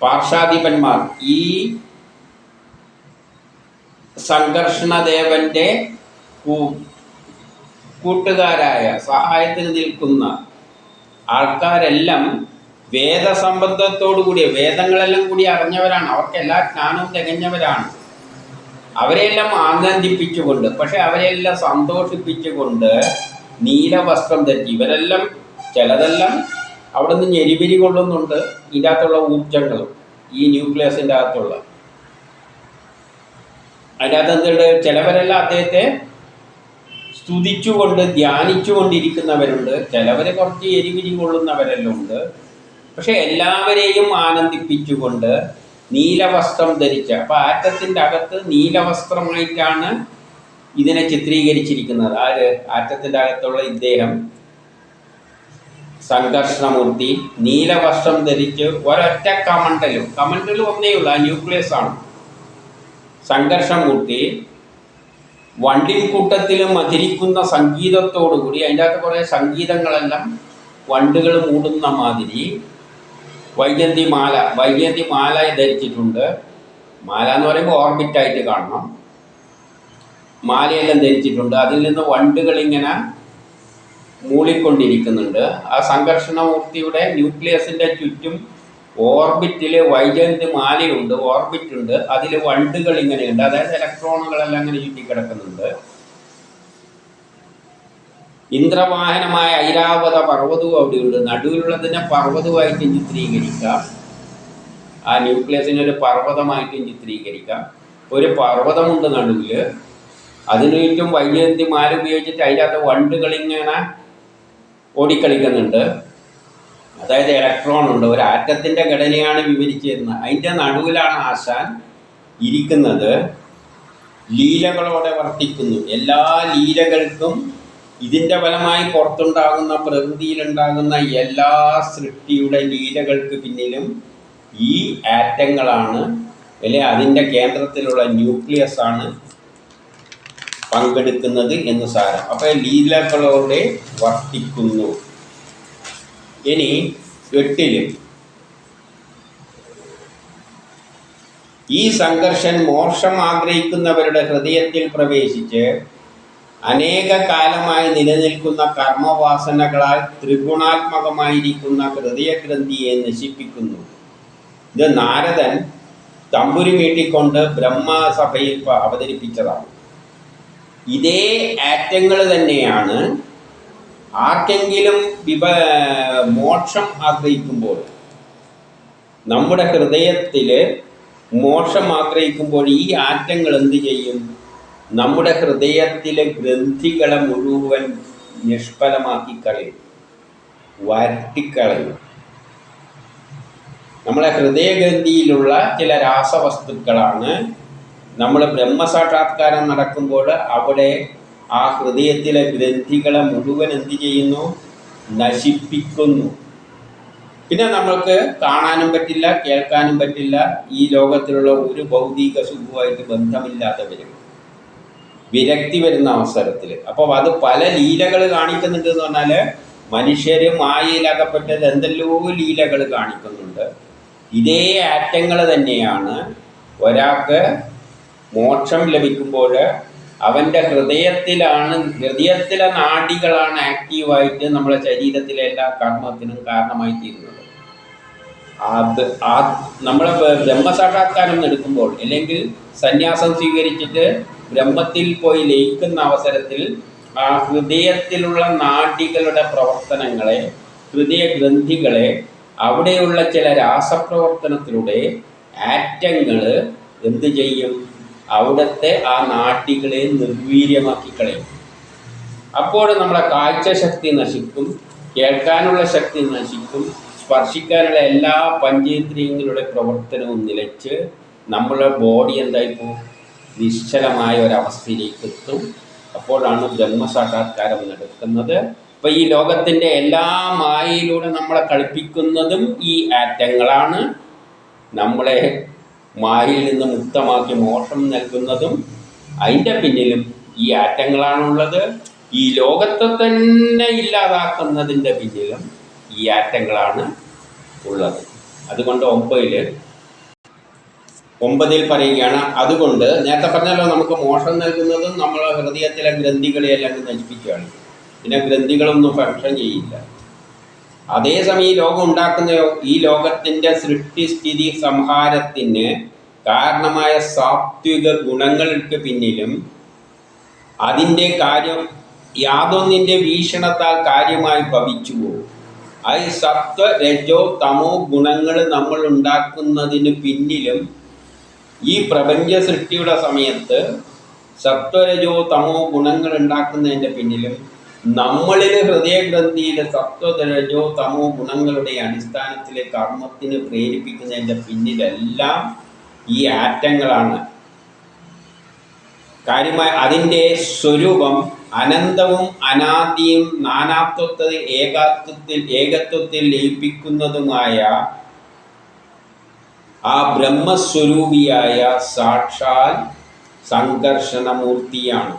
പാർഷാധിപന്മാർ ഈ സംഘർഷണദേവന്റെ കൂട്ടുകാരായ സഹായത്തിന് നിൽക്കുന്ന ആൾക്കാരെല്ലാം വേദസംബന്ധത്തോടുകൂടിയ വേദങ്ങളെല്ലാം കൂടി അറിഞ്ഞവരാണ്. അവർക്ക് എല്ലാ ജ്ഞാനവും തികഞ്ഞവരാണ്. അവരെല്ലാം ആനന്ദിപ്പിച്ചുകൊണ്ട്, പക്ഷെ അവരെല്ലാം സന്തോഷിപ്പിച്ചുകൊണ്ട് നീലവസ്ത്രം ധരിച്ച് ഇവരെല്ലാം ചിലതെല്ലാം അവിടെ നിന്ന് ഞെരിപിരി കൊള്ളുന്നുണ്ട്. ഇതിൻ്റെ അകത്തുള്ള ഊർജങ്ങളും ഈ ന്യൂക്ലിയസിൻ്റെ അകത്തുള്ള അതിൻ്റെ അകത്ത് എന്തുണ്ട്? ചിലവരെല്ലാം അദ്ദേഹത്തെ സ്തുതിച്ചുകൊണ്ട് ധ്യാനിച്ചുകൊണ്ടിരിക്കുന്നവരുണ്ട്. ചിലവർ കുറച്ച് എരിപിരി കൊള്ളുന്നവരെല്ലാം ഉണ്ട്. പക്ഷെ എല്ലാവരെയും ആനന്ദിപ്പിച്ചുകൊണ്ട് നീലവസ്ത്രം ധരിച്ച, അപ്പോൾ ആറ്റത്തിൻ്റെ അകത്ത് നീലവസ്ത്രമായിട്ടാണ് ഇതിനെ ചിത്രീകരിച്ചിരിക്കുന്നത്. ആര്? ആറ്റത്തിൻ്റെ അകത്തുള്ള ഇദ്ദേഹം സംഘർഷണമൂർത്തി നീലവസ്ത്രം ധരിച്ച് ഒരൊറ്റ കമണ്ടലും ഒന്നേ ഉള്ളൂ, ആ ന്യൂക്ലിയസ് ആണ്. സംഘർഷമൂർത്തി വണ്ടിൻകൂട്ടത്തിൽ മധുരിക്കുന്ന സംഗീതത്തോടുകൂടി, അതിൻ്റെ അകത്ത് കുറേ സംഗീതങ്ങളെല്ലാം വണ്ടുകൾ മൂടുന്ന മാതിരി വൈജയന്തി മാല ധരിച്ചിട്ടുണ്ട്. മാല എന്ന് പറയുമ്പോൾ ഓർബിറ്റായിട്ട് കാണണം. മാലയെല്ലാം ധരിച്ചിട്ടുണ്ട്. അതിൽ നിന്ന് വണ്ടുകളിങ്ങനെ മൂളിക്കൊണ്ടിരിക്കുന്നുണ്ട്. ആ സംഘർഷണമൂർത്തിയുടെ ന്യൂക്ലിയസിൻ്റെ ചുറ്റും ഓർബിറ്റിൽ വൈജയന്തി മാലയുണ്ട്, ഓർബിറ്റുണ്ട്. അതിൽ വണ്ടുകൾ ഇങ്ങനെയുണ്ട്, അതായത് ഇലക്ട്രോണുകളെല്ലാം അങ്ങനെ ചുറ്റിക്കിടക്കുന്നുണ്ട്. ഇന്ദ്രവാഹനമായ ഐരാവത പർവ്വതവും അവിടെയുണ്ട്. നടുവിലുള്ളതിനെ പർവ്വതമായിട്ടും ചിത്രീകരിക്കാം, ആ ന്യൂക്ലിയസിനൊരു പർവ്വതമായിട്ടും ചിത്രീകരിക്കാം. ഒരു പർവ്വതമുണ്ട് നടുവിൽ, അതിനു ചുറ്റും വൈജയന്തി മാല ഉപയോഗിച്ചിട്ട് അതിൻ്റെ അകത്ത് വണ്ടുകളിങ്ങനെ ഓടിക്കളിക്കുന്നുണ്ട്. അതായത് ഇലക്ട്രോൺ ഉണ്ട്. ഒരു ആറ്റത്തിൻ്റെ ഘടനയാണ് വിവരിച്ചു തരുന്നത്. അതിൻ്റെ നടുവിലാണ് ആശാൻ ഇരിക്കുന്നത്. ലീലകളോടെ വർത്തിക്കുന്നു. എല്ലാ ലീലകൾക്കും ഇതിൻ്റെ ഫലമായി പുറത്തുണ്ടാകുന്ന പ്രകൃതിയിലുണ്ടാകുന്ന എല്ലാ സൃഷ്ടിയുടെ ലീലകൾക്ക് പിന്നിലും ഈ ആറ്റങ്ങളാണ്, അല്ലെ അതിൻ്റെ കേന്ദ്രത്തിലുള്ള ന്യൂക്ലിയസ് ആണ് പങ്കെടുക്കുന്നത് എന്ന് സാരം. അപ്പോൾ ലീലകളോടെ വർത്തിക്കുന്നു. ഇനി 8 ഈ സംഘർഷൻ മോക്ഷം ആഗ്രഹിക്കുന്നവരുടെ ഹൃദയത്തിൽ പ്രവേശിച്ച് അനേക കാലമായി നിലനിൽക്കുന്ന കർമ്മവാസനകളാൽ ത്രിഗുണാത്മകമായിരിക്കുന്ന ഹൃദയഗ്രന്ഥിയെ നശിപ്പിക്കുന്നു. ഇത് നാരദൻ തമ്പുരു മീട്ടിക്കൊണ്ട് ബ്രഹ്മസഭയിൽ അവതരിപ്പിച്ചതാണ്. ഇതേ ആറ്റങ്ങൾ തന്നെയാണ് ആർക്കെങ്കിലും മോക്ഷം ആഗ്രഹിക്കുമ്പോൾ, നമ്മുടെ ഹൃദയത്തിൽ മോക്ഷം ആഗ്രഹിക്കുമ്പോൾ ഈ ആറ്റങ്ങൾ എന്ത് ചെയ്യും? നമ്മുടെ ഹൃദയത്തിലെ ഗ്രന്ഥികളെ മുഴുവൻ നിഷ്ഫലമാക്കി കളയും, വരട്ടിക്കളയും. നമ്മളെ ഹൃദയഗ്രന്ഥിയിലുള്ള ചില രാസവസ്തുക്കളാണ് നമ്മൾ ബ്രഹ്മസാക്ഷാത്കാരം നടക്കുമ്പോൾ അവിടെ ആ ഹൃദയത്തിലെ ഗ്രന്ഥികളെ മുഴുവൻ എന്ത് ചെയ്യുന്നു? നശിപ്പിക്കുന്നു. പിന്നെ നമ്മൾക്ക് കാണാനും പറ്റില്ല, കേൾക്കാനും പറ്റില്ല. ഈ ലോകത്തിലുള്ള ഒരു ഭൗതിക സുഖവുമായിട്ട് ബന്ധമില്ലാതെ വരും, വിരക്തി വരുന്ന അവസരത്തിൽ. അപ്പോൾ അത് പല ലീലകൾ കാണിക്കുന്നുണ്ട് എന്ന് പറഞ്ഞാൽ മനുഷ്യർ മായയിലകപ്പെട്ടത് എന്തെല്ലോ ലീലകൾ കാണിക്കുന്നുണ്ട്. ഇതേ ആറ്റങ്ങൾ തന്നെയാണ് ഒരാൾക്ക് മോക്ഷം ലഭിക്കുമ്പോൾ അവൻ്റെ ഹൃദയത്തിലെ നാഡികളാണ് ആക്റ്റീവായിട്ട് നമ്മളെ ശരീരത്തിലെ എല്ലാ കർമ്മത്തിനും കാരണമായി തീരുന്നത്. നമ്മളെ ബ്രഹ്മസാക്ഷാത്കാരം എടുക്കുമ്പോൾ അല്ലെങ്കിൽ സന്യാസം സ്വീകരിച്ചിട്ട് ബ്രഹ്മത്തിൽ പോയി ലയിക്കുന്ന അവസരത്തിൽ ആ ഹൃദയത്തിലുള്ള നാഡികളുടെ പ്രവർത്തനങ്ങളെ, ഹൃദയഗ്രന്ഥികളെ, അവിടെയുള്ള ചില രാസപ്രവർത്തനത്തിലൂടെ ആറ്റങ്ങൾ എന്ത് ചെയ്യും? അവിടുത്തെ ആ നാഡികളെ നിർവീര്യമാക്കി കളയും. അപ്പോൾ നമ്മളെ കാഴ്ച ശക്തി നശിക്കും, കേൾക്കാനുള്ള ശക്തി നശിക്കും, സ്പർശിക്കാനുള്ള എല്ലാ പഞ്ചേന്ദ്രിയങ്ങളുടെ പ്രവർത്തനവും നിലച്ച് നമ്മളെ ബോഡി എന്തായിപ്പോൾ നിശ്ചലമായ ഒരവസ്ഥയിലേക്ക് എത്തും. അപ്പോഴാണ് ബ്രഹ്മസാക്ഷാത്കാരം നടക്കുന്നത്. അപ്പോൾ ഈ ലോകത്തിൻ്റെ എല്ലാ മായയിലൂടെ നമ്മളെ കളിപ്പിക്കുന്നതും ഈ ആറ്റങ്ങളാണ്. നമ്മളെ മായയിൽ നിന്ന് മുക്തമാക്കി മോക്ഷം നൽകുന്നതും അതിൻ്റെ പിന്നിലും ഈ ആറ്റങ്ങളാണുള്ളത്. ഈ ലോകത്തെ തന്നെ ഇല്ലാതാക്കുന്നതിൻ്റെ പിന്നിലും ഈ ആറ്റങ്ങളാണ് ഉള്ളത്. അതുകൊണ്ട് 9 പറയുകയാണ്, അതുകൊണ്ട് നേരത്തെ പറഞ്ഞല്ലോ നമുക്ക് മോക്ഷം നൽകുന്നതും നമ്മളെ ഹൃദയത്തിലെ ഗ്രന്ഥികളെയെല്ലാം നശിപ്പിക്കുകയാണ്. പിന്നെ ഗ്രന്ഥികളൊന്നും ഫങ്ഷൻ ചെയ്യില്ല. അതേസമയം ഈ ലോകം ഉണ്ടാക്കുന്ന ഈ ലോകത്തിൻ്റെ സൃഷ്ടിസ്ഥിതി സംഹാരത്തിന് കാരണമായ സാത്വിക ഗുണങ്ങൾക്ക് പിന്നിലും അതിൻ്റെ കാര്യം യാതൊന്നിൻ്റെ വീക്ഷണത്താൽ കാര്യമായി ഭവിച്ചുവോ, ഈ സത്വ രജോ തമോ ഗുണങ്ങൾ നമ്മൾ ഉണ്ടാക്കുന്നതിന് പിന്നിലും ഈ പ്രപഞ്ച സൃഷ്ടിയുടെ സമയത്ത് സത്വരജോ തമോ ഗുണങ്ങൾ ഉണ്ടാക്കുന്നതിൻ്റെ പിന്നിലും നമ്മളിൽ ഹൃദയഗ്രന്ഥിയിൽ സത്വരജോ തമോ ഗുണങ്ങളുടെ അടിസ്ഥാനത്തിലെ കർമ്മത്തിന് പ്രേരിപ്പിക്കുന്നതിൻ്റെ പിന്നിലെല്ലാം ഈ ആറ്റങ്ങളാണ്. കാര്യമായി അതിൻ്റെ സ്വരൂപം അനന്തവും അനാദിയും നാനാത്വത്തിൽ ഏകത്വത്തിൽ ലയിപ്പിക്കുന്നതുമായ ആ ബ്രഹ്മസ്വരൂപിയായ സാക്ഷാൽ സംഘർഷണമൂർത്തിയാണ്.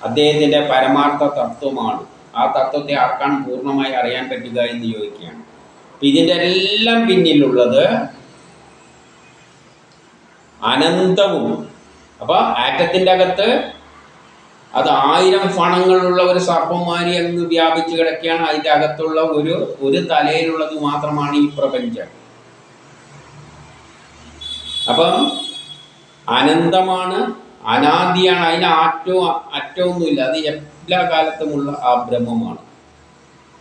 അദ്ദേഹത്തിൻ്റെ പരമാർത്ഥ തത്വമാണ്. ആ തത്വത്തെ ആർക്കാണ് പൂർണ്ണമായി അറിയാൻ പറ്റുക എന്ന് ചോദിക്കുകയാണ്. ഇതിൻ്റെ എല്ലാം പിന്നിലുള്ളത് അനന്തവും. അപ്പോൾ ആറ്റത്തിൻ്റെ അകത്ത് അത് 1000 ഫണങ്ങളുള്ള ഒരു സർപ്പമാരി അങ്ങ് വ്യാപിച്ച് കിടക്കുകയാണ്. അതിൻ്റെ അകത്തുള്ള ഒരു തലയിലുള്ളത് മാത്രമാണ് ഈ പ്രപഞ്ചം. അപ്പം അനന്തമാണ്, അനാദിയാണ്, അതിന് അറ്റമൊന്നുമില്ല. അത് എല്ലാ കാലത്തുമുള്ള ആ ബ്രഹ്മമാണ്.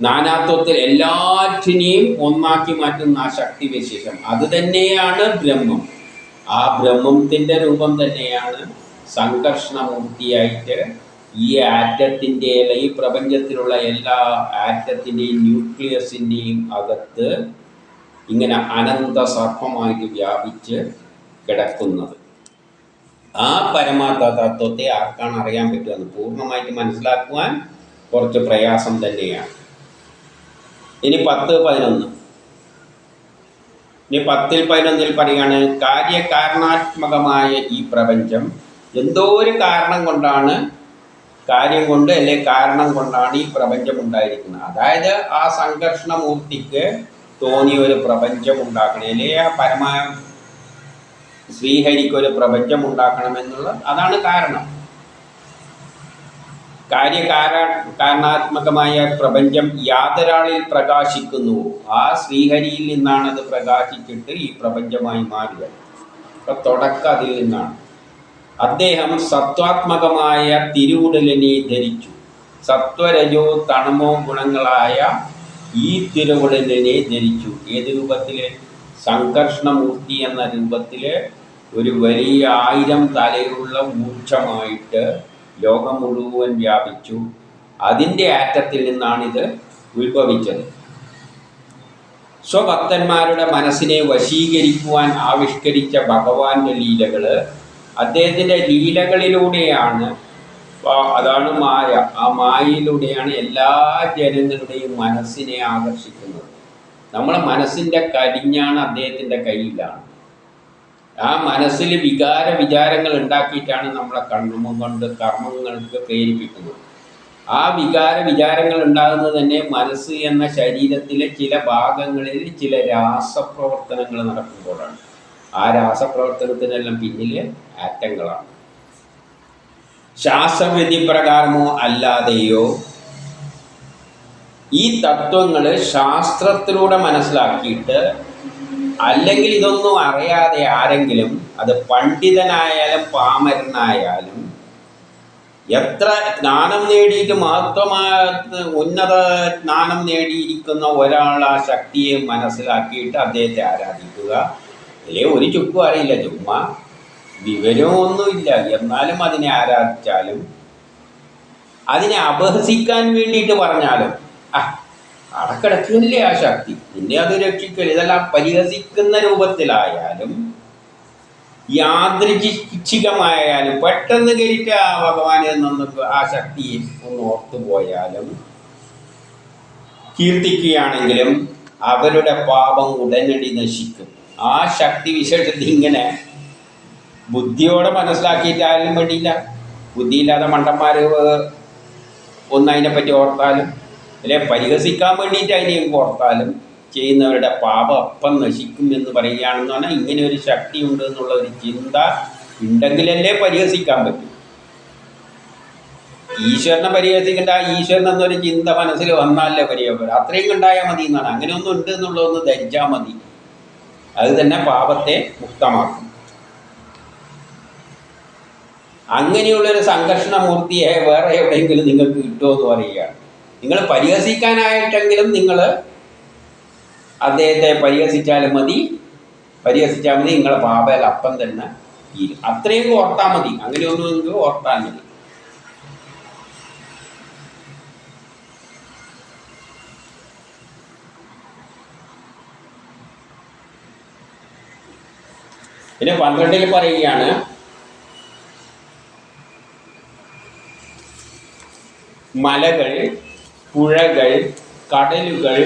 നാനാത്വത്തിൽ എല്ലാറ്റിനെയും ഒന്നാക്കി മാറ്റുന്ന ആ ശക്തി വിശേഷം അത് തന്നെയാണ് ബ്രഹ്മം. ആ ബ്രഹ്മത്തിൻ്റെ രൂപം തന്നെയാണ് സംഘർഷണമൂർത്തിയായിട്ട് ഈ ആറ്റത്തിൻ്റെ ഈ പ്രപഞ്ചത്തിലുള്ള എല്ലാ ആറ്റത്തിൻ്റെയും ന്യൂക്ലിയസിൻ്റെയും അകത്ത് ഇങ്ങനെ അനന്ത സർപ്പമായിട്ട് വ്യാപിച്ച് കിടക്കുന്നത്. ആ പരമാർത്ഥ തത്വത്തെ ആർക്കാണ് അറിയാൻ പറ്റുമെന്ന് പൂർണ്ണമായിട്ട് മനസ്സിലാക്കുവാൻ കുറച്ച് പ്രയാസം തന്നെയാണ്. ഇനി 10-11. ഇനി 10-11 പറയുകയാണ്, കാര്യകാരണാത്മകമായ ഈ പ്രപഞ്ചം എന്തോ ഒരു കാര്യം കൊണ്ട് അല്ലെ കാരണം കൊണ്ടാണ് ഈ പ്രപഞ്ചം ഉണ്ടായിരിക്കുന്നത്. അതായത് ആ സംഘർഷണമൂർത്തിക്ക് തോന്നിയ ഒരു പ്രപഞ്ചം ഉണ്ടാക്കണം, അല്ലെ ആ ശ്രീഹരിക്ക് ഒരു പ്രപഞ്ചം ഉണ്ടാക്കണമെന്നുള്ള അതാണ് കാരണം. കാരണാത്മകമായ പ്രപഞ്ചം യാതൊരാളിൽ പ്രകാശിക്കുന്നു, ആ ശ്രീഹരിയിൽ നിന്നാണ് അത് പ്രകാശിച്ചിട്ട് ഈ പ്രപഞ്ചമായി മാറിയത്. അപ്പം തുടക്കം അതിൽ നിന്നാണ്. അദ്ദേഹം സത്വാത്മകമായ തിരുവുടലിനെ ധരിച്ചു. സത്വരജോ തണമോ ഗുണങ്ങളായ ഈ തിരുവുടലിനെ ധരിച്ചു. ഏത് രൂപത്തിൽ? സംഘർഷണമൂർത്തി എന്ന രൂപത്തിൽ ഒരു വലിയ 1000 തലയുള്ള ഊർജമായിട്ട് ലോകം മുഴുവൻ വ്യാപിച്ചു. അതിൻ്റെ ആറ്റത്തിൽ നിന്നാണിത് ഉത്ഭവിച്ചത്. സ്വഭക്തന്മാരുടെ മനസ്സിനെ വശീകരിക്കുവാൻ ആവിഷ്കരിച്ച ഭഗവാന്റെ ലീലകൾ, അദ്ദേഹത്തിൻ്റെ ലീലകളിലൂടെയാണ്, അതാണ് മായ. ആ മായയിലൂടെയാണ് എല്ലാ ജനങ്ങളുടെയും മനസ്സിനെ ആകർഷിക്കുന്നത്. നമ്മളെ മനസ്സിൻ്റെ കടിഞ്ഞാണ് അദ്ദേഹത്തിൻ്റെ കയ്യിലാണ്. ആ മനസ്സിൽ വിചാരങ്ങൾ ഉണ്ടാക്കിയിട്ടാണ് നമ്മളെ കൊണ്ട് കർമ്മങ്ങൾക്ക് പ്രേരിപ്പിക്കുന്നത്. ആ വിചാരങ്ങൾ ഉണ്ടാകുന്നത് തന്നെ മനസ്സ് എന്ന ശരീരത്തിലെ ചില ഭാഗങ്ങളിൽ ചില രാസപ്രവർത്തനങ്ങൾ നടക്കുമ്പോഴാണ്. ആ രാസപ്രവർത്തനത്തിനെല്ലാം പിന്നിൽ ആറ്റങ്ങളാണ്. ശാസ്ത്രവിധി പ്രകാരമോ അല്ലാതെയോ ഈ തത്വങ്ങൾ ശാസ്ത്രത്തിലൂടെ മനസ്സിലാക്കിയിട്ട്, അല്ലെങ്കിൽ ഇതൊന്നും അറിയാതെ ആരെങ്കിലും, അത് പണ്ഡിതനായാലും പാമരനായാലും, എത്ര ജ്ഞാനം നേടിയിട്ട് ഉന്നത ജ്ഞാനം നേടിയിരിക്കുന്ന ഒരാൾ ആ ശക്തിയെ മനസ്സിലാക്കിയിട്ട് അദ്ദേഹത്തെ ആരാധിക്കുക, അല്ലേ ഒരു ചുക്കും അറിയില്ല, ചുമ്മാ വിവരമൊന്നുമില്ല, എന്നാലും അതിനെ ആരാധിച്ചാലും, അതിനെ അപഹസിക്കാൻ വേണ്ടിയിട്ട് പറഞ്ഞാലും അടക്കിടക്കില്ലേ ആ ശക്തി, നിന്നെ അത് രക്ഷിക്കൽ, ഇതെല്ലാം പരിഹസിക്കുന്ന രൂപത്തിലായാലും യാദൃച്ഛികമായാലും പെട്ടെന്ന് കയറിയിട്ട് ആ ഭഗവാനെ നിന്ന് ആ ശക്തിയെ ഒന്ന് ഓർത്തുപോയാലും കീർത്തിക്കുകയാണെങ്കിലും അവരുടെ പാപം ഉടനടി നശിക്കും. ആ ശക്തി വിശേഷത്തിൽ ഇങ്ങനെ ബുദ്ധിയോടെ മനസ്സിലാക്കിയിട്ടായാലും വേണ്ടിയില്ല, ബുദ്ധിയില്ലാതെ മണ്ടന്മാർ ഒന്നതിനെപ്പറ്റി ഓർത്താലും, അല്ലെ പരിഹസിക്കാൻ വേണ്ടിയിട്ട് അതിനെ ഓർത്താലും ചെയ്യുന്നവരുടെ പാപം അപ്പം നശിക്കും എന്ന് പറയുകയാണെന്ന് പറഞ്ഞാൽ, ഇങ്ങനെ ഒരു ശക്തി ഉണ്ട് എന്നുള്ള ഒരു ചിന്ത ഉണ്ടെങ്കിലല്ലേ പരിഹസിക്കാൻ പറ്റും. ഈശ്വരനെ പരിഹസിക്കേണ്ട, ഈശ്വരൻ എന്നൊരു ചിന്ത മനസ്സിൽ വന്നാലേ പരിഹസിക്കും. അത്രയും ഉണ്ടായാൽ മതി എന്നാണ്. അങ്ങനെ ഒന്നും ഉണ്ട് എന്നുള്ളതൊന്ന് ധരിച്ചാൽ മതി, അത് തന്നെ പാപത്തെ മുക്തമാക്കും. അങ്ങനെയുള്ളൊരു സംഘർഷണമൂർത്തിയെ വേറെ എവിടെയെങ്കിലും നിങ്ങൾക്ക് കിട്ടുമോ എന്ന് പറയുകയാണ്. നിങ്ങൾ പരിഹസിക്കാനായിട്ടെങ്കിലും നിങ്ങൾ അദ്ദേഹത്തെ പരിഹസിച്ചാൽ മതി, നിങ്ങളെ പാപയിൽ അപ്പം തന്നെ തീരും. അത്രയും ഓർത്താൽ മതി, അങ്ങനെയൊന്നും നിങ്ങൾക്ക് ഓർത്താൽ മതി. പിന്നെ 12 പറയുകയാണ്, മലകൾ, പുഴകൾ, കടലുകൾ,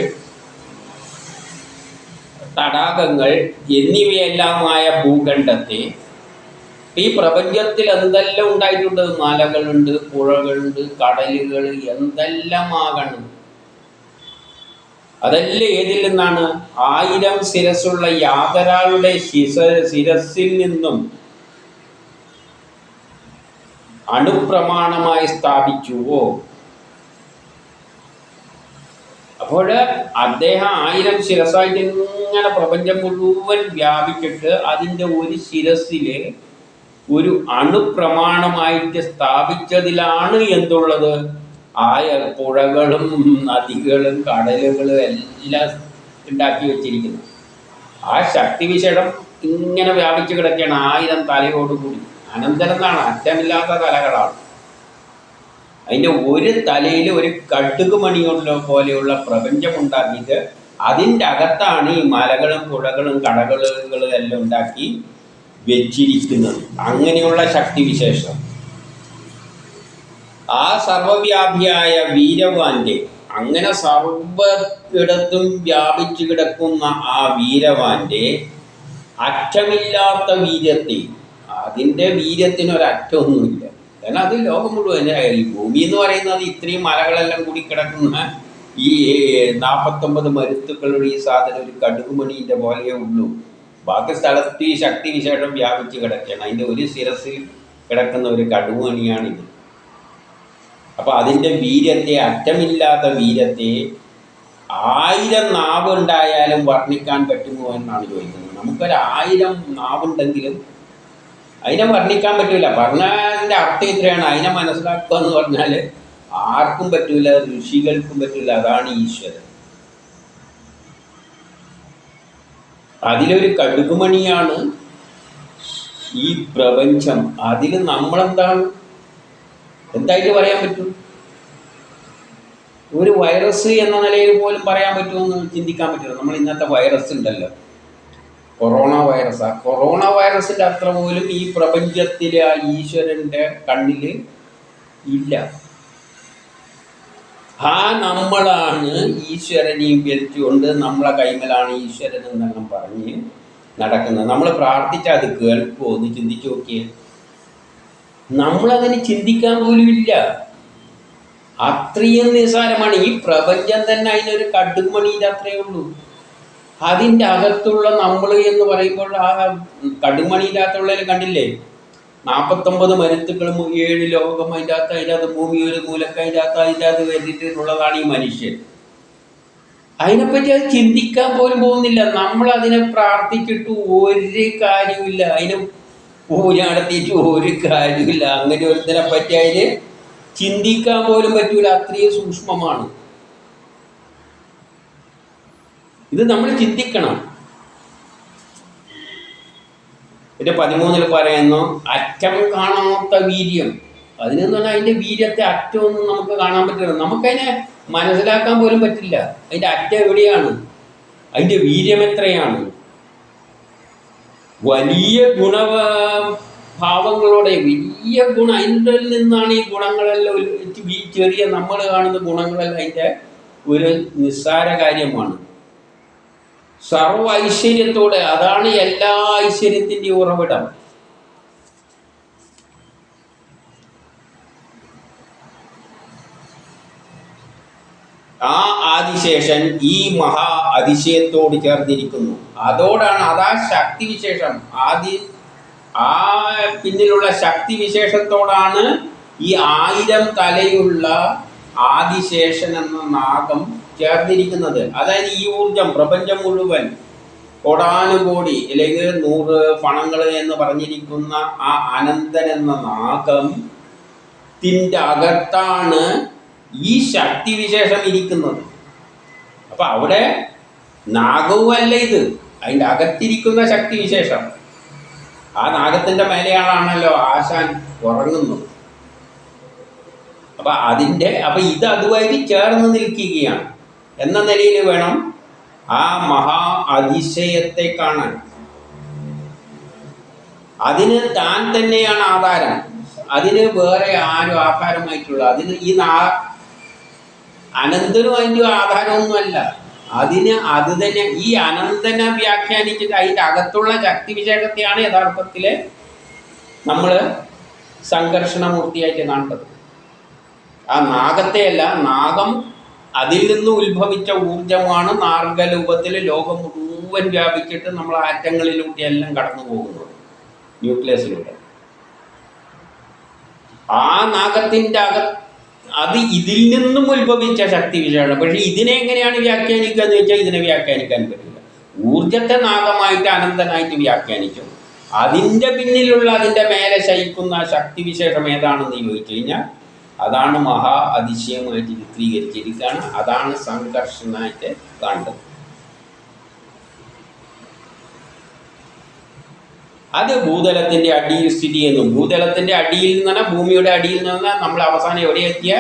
തടാകങ്ങൾ എന്നിവയെല്ലാമായ ഭൂഖണ്ഡത്തെ, ഈ പ്രപഞ്ചത്തിൽ എന്തെല്ലാം ഉണ്ടായിട്ടുണ്ട്, മലകളുണ്ട്, പുഴകളുണ്ട്, കടലുകൾ, എന്തെല്ലാമാകണം. അതെല്ലാം ഏതിൽ നിന്നാണ്? 1000 ശിരസ്സുള്ള യാതൊരാളുടെ ശിരസ്സിൽ നിന്നും അണുപ്രമാണമായി സ്ഥാപിച്ചുവോ. അപ്പോൾ അദ്ദേഹം 1000 ശിരസ്സായിട്ട് ഇങ്ങനെ പ്രപഞ്ചം മുഴുവൻ വ്യാപിച്ചിട്ട് അതിൻ്റെ ഒരു ശിരസ്സിൽ ഒരു അണുപ്രമാണമായിട്ട് സ്ഥാപിച്ചതിലാണ് എന്തുള്ളത്? പുഴകളും നദികളും കടലുകളും എല്ലാം ഉണ്ടാക്കി വെച്ചിരിക്കുന്നു. ആ ശക്തിവിശേഷം ഇങ്ങനെ വ്യാപിച്ചു കിടക്കുകയാണ് 1000 തലയോടുകൂടി. അനന്തരം എന്നാണ്, അറ്റമില്ലാത്ത തലകളാണ്. അതിൻ്റെ ഒരു തലയിൽ ഒരു കടുകുമണിയുള്ള പോലെയുള്ള പ്രപഞ്ചമുണ്ടാക്കിയിട്ട് അതിൻ്റെ അകത്താണ് ഈ മലകളും പുഴകളും കടലുകളും എല്ലാം ഉണ്ടാക്കി വെച്ചിരിക്കുന്നത്. അങ്ങനെയുള്ള ശക്തിവിശേഷം ആ സർവവ്യാപിയായ വീരവാന്റെ, അങ്ങനെ സർവ്വയിടത്തും വ്യാപിച്ചു കിടക്കുന്ന ആ വീരവാന്റെ അറ്റമില്ലാത്ത വീര്യത്തെ, അതിൻ്റെ വീര്യത്തിനൊരറ്റമൊന്നുമില്ല. കാരണം അത് ലോകം മുഴുവൻ, ഈ ഭൂമി എന്ന് പറയുന്നത് ഇത്രയും മലകളെല്ലാം കൂടി കിടക്കുന്ന ഈ 49 മരുത്തുക്കളുടെ ഈ സാധനം ഒരു കടുകുമണീൻ്റെ പോലെയേ ഉള്ളൂ. ബാക്കി സ്ഥലത്ത് ഈ ശക്തി വിശേഷം വ്യാപിച്ച് കിടക്കുകയാണ്. അതിൻ്റെ ഒരു ശിരസിൽ കിടക്കുന്ന ഒരു കടുകുമണിയാണിത്. അപ്പം അതിൻ്റെ വീര്യത്തെ, അറ്റമില്ലാത്ത വീര്യത്തെ 1000 നാവുണ്ടായാലും വർണ്ണിക്കാൻ പറ്റുമോ എന്നാണ് ചോദിക്കുന്നത്. നമുക്കൊരു 1000 നാവുണ്ടെങ്കിലും അതിനെ വർണ്ണിക്കാൻ പറ്റില്ല. പറഞ്ഞതിൻ്റെ അർത്ഥം ഇത്രയാണ്. അതിനെ മനസ്സിലാക്കുക എന്ന് പറഞ്ഞാൽ ആർക്കും പറ്റില്ല, ഋഷികൾക്കും പറ്റില്ല. അതാണ് ഈശ്വരൻ. അതിലൊരു കടുകുമണിയാണ് ഈ പ്രപഞ്ചം. അതിൽ നമ്മളെന്താണ്, എന്തായിട്ട് പറയാൻ പറ്റും? ഒരു വൈറസ് എന്ന നിലയിൽ പോലും പറയാൻ പറ്റുമെന്ന് ചിന്തിക്കാൻ പറ്റില്ല. നമ്മൾ ഇന്നത്തെ വൈറസ് ഉണ്ടല്ലോ, കൊറോണ വൈറസ്. ആ കൊറോണ വൈറസിൻ്റെ അത്ര പോലും ഈ പ്രപഞ്ചത്തിലെ ആ ഈശ്വരൻ്റെ കണ്ണിൽ ഇല്ല. ആ നമ്മളാണ് ഈശ്വരനെയും വിളിച്ചുകൊണ്ട് നമ്മളെ കൈമലാണ് ഈശ്വരൻ എന്നെല്ലാം പറഞ്ഞ് നടക്കുന്നത്. നമ്മൾ പ്രാർത്ഥിച്ചാൽ അത് കേൾക്കുമോ എന്ന് ചിന്തിച്ചു നോക്കിയേ. നമ്മളതിന് ചിന്തിക്കാൻ പോലും ഇല്ല. അത്രയും നിസ്സാരമാണ് ഈ പ്രപഞ്ചം തന്നെ. അതിനൊരു കടുകുമണിയുടെ അത്രയേ ഉള്ളൂ. അതിൻ്റെ അകത്തുള്ള നമ്മൾ എന്ന് പറയുമ്പോൾ ആ കടുകുമണിയുടെ അകത്തുള്ളതിൽ കണ്ടില്ലേ, 49 മരുത്തുക്കളും 7 ലോകം അതിൻ്റെ അകത്ത് ഭൂമി ഒരു മൂലക്ക അതിൻ്റെ അകത്ത് വരുത്തിയിട്ടുള്ളതാണ് ഈ മനുഷ്യൻ. അതിനെപ്പറ്റി അത് ചിന്തിക്കാൻ പോലും പോകുന്നില്ല. നമ്മളതിനെ പ്രാർത്ഥിച്ചിട്ട് ഒരു കാര്യമില്ല, അതിന് പൂജ നടത്തിയിട്ട് ഒരു കാര്യമില്ല. അങ്ങനെ ഒരുത്തിനെ പറ്റി അതിന് ചിന്തിക്കാൻ പോലും പറ്റൂല. അത്രയും സൂക്ഷ്മമാണ് ഇത്. നമ്മൾ ചിന്തിക്കണം. പിന്നെ 13 പറയുന്നു അറ്റം കാണാത്ത വീര്യം. അതിനെന്ന് പറഞ്ഞാൽ അതിൻ്റെ വീര്യത്തെ അറ്റമൊന്നും നമുക്ക് കാണാൻ പറ്റില്ല. നമുക്കതിനെ മനസ്സിലാക്കാൻ പോലും പറ്റില്ല. അതിൻ്റെ അറ്റം എവിടെയാണ്, അതിൻ്റെ വീര്യം എത്രയാണ്. വലിയ ഗുണഭാവങ്ങളോടെ വലിയ ഗുണം, അതിൻ്റെ നിന്നാണ് ഈ ഗുണങ്ങളെല്ലാം. ചെറിയ നമ്മൾ കാണുന്ന ഗുണങ്ങളെല്ലാം അതിൻ്റെ ഒരു നിസ്സാര കാര്യമാണ്. സർവ ഐശ്വര്യത്തോടെ, അതാണ് എല്ലാ ഐശ്വര്യത്തിൻ്റെ ഉറവിടം. ആ ആദിശേഷൻ ഈ മഹാ അതിശയത്തോട് ചേർന്നിരിക്കുന്നു. അതോടാണ്, അതാ ശക്തി വിശേഷം. ആ പിന്നിലുള്ള ശക്തി വിശേഷത്തോടാണ് ഈ 1000 തലയുള്ള ആദിശേഷൻ എന്ന നാഗം ചേർന്നിരിക്കുന്നത്. അതായത് ഈ ഊർജം പ്രപഞ്ചം മുഴുവൻ കോടാനുകോടി അല്ലെങ്കിൽ 100 ഫണങ്ങൾ എന്ന് പറഞ്ഞിരിക്കുന്ന ആ അനന്തൻ എന്ന നാഗത്തിൻ്റെ അകത്താണ് ഈ ശക്തി വിശേഷം ഇരിക്കുന്നത്. അപ്പം അവിടെ നാഗവുമല്ല ഇത്, അതിൻ്റെ അകത്തിരിക്കുന്ന ശക്തി വിശേഷം. ആ നാഗത്തിൻ്റെ മേലെയാണല്ലോ ആശാൻ ഉറങ്ങുന്നത്. അപ്പം ഇത് അതുമായിട്ട് ചേർന്ന് നിൽക്കുകയാണ് എന്ന നിലയിൽ വേണം ആ മഹാ അതിശയത്തെ കാണാൻ. അതിന് താൻ തന്നെയാണ് ആധാരം. അതിന് വേറെ ആരും ആധാരമായിട്ടുള്ള, അതിന് ഈ അനന്തനും അതിൻ്റെ ആധാരമൊന്നുമല്ല. അത് തന്നെ ഈ അനന്തനെ വ്യാഖ്യാനിച്ചിട്ട് അതിൻ്റെ അകത്തുള്ള ശക്തി വിശേഷത്തെയാണ് യഥാർത്ഥത്തിൽ നമ്മൾ സംഘർഷണമൂർത്തിയായിട്ട് കാണേണ്ടത്. ആ നാഗത്തെയല്ല. നാഗം അതിൽ നിന്ന് ഉത്ഭവിച്ച ഊർജമാണ് നാർഗരൂപത്തിൽ ലോകം മുഴുവൻ വ്യാപിച്ചിട്ട് നമ്മൾ ആറ്റങ്ങളിലൂടെ എല്ലാം കടന്നു പോകുന്നത്, ന്യൂക്ലിയസിലൂടെ. ആ നാഗത്തിൻ്റെ അത് ഇതിൽ നിന്നും ഉത്ഭവിച്ച ശക്തി വിശേഷമാണ്. പക്ഷേ ഇതിനെ എങ്ങനെയാണ് വ്യാഖ്യാനിക്കുക എന്ന് വെച്ചാൽ ഇതിനെ വ്യാഖ്യാനിക്കാൻ പറ്റില്ല. ഊർജത്തെ നാഗമായിട്ട് അനന്തനായിട്ട് വ്യാഖ്യാനിച്ചു. അതിൻ്റെ പിന്നിലുള്ള, അതിൻ്റെ മേലെ ശയിക്കുന്ന ശക്തി വിശേഷം ഏതാണെന്ന് ചോദിച്ചു കഴിഞ്ഞാൽ അതാണ് മഹാ അതിശയമായിട്ട് ചിത്രീകരിച്ചിരിക്കുകയാണ്. അതാണ് സംഘർഷണമായിട്ട് കണ്ടത്. അത് ഭൂതലത്തിൻ്റെ അടിയിൽ സ്ഥിതി ചെയ്യുന്നു. ഭൂതലത്തിൻ്റെ അടിയിൽ നിന്ന് പറഞ്ഞാൽ ഭൂമിയുടെ അടിയിൽ നിന്ന് നമ്മൾ അവസാനം എവിടെ എത്തിയ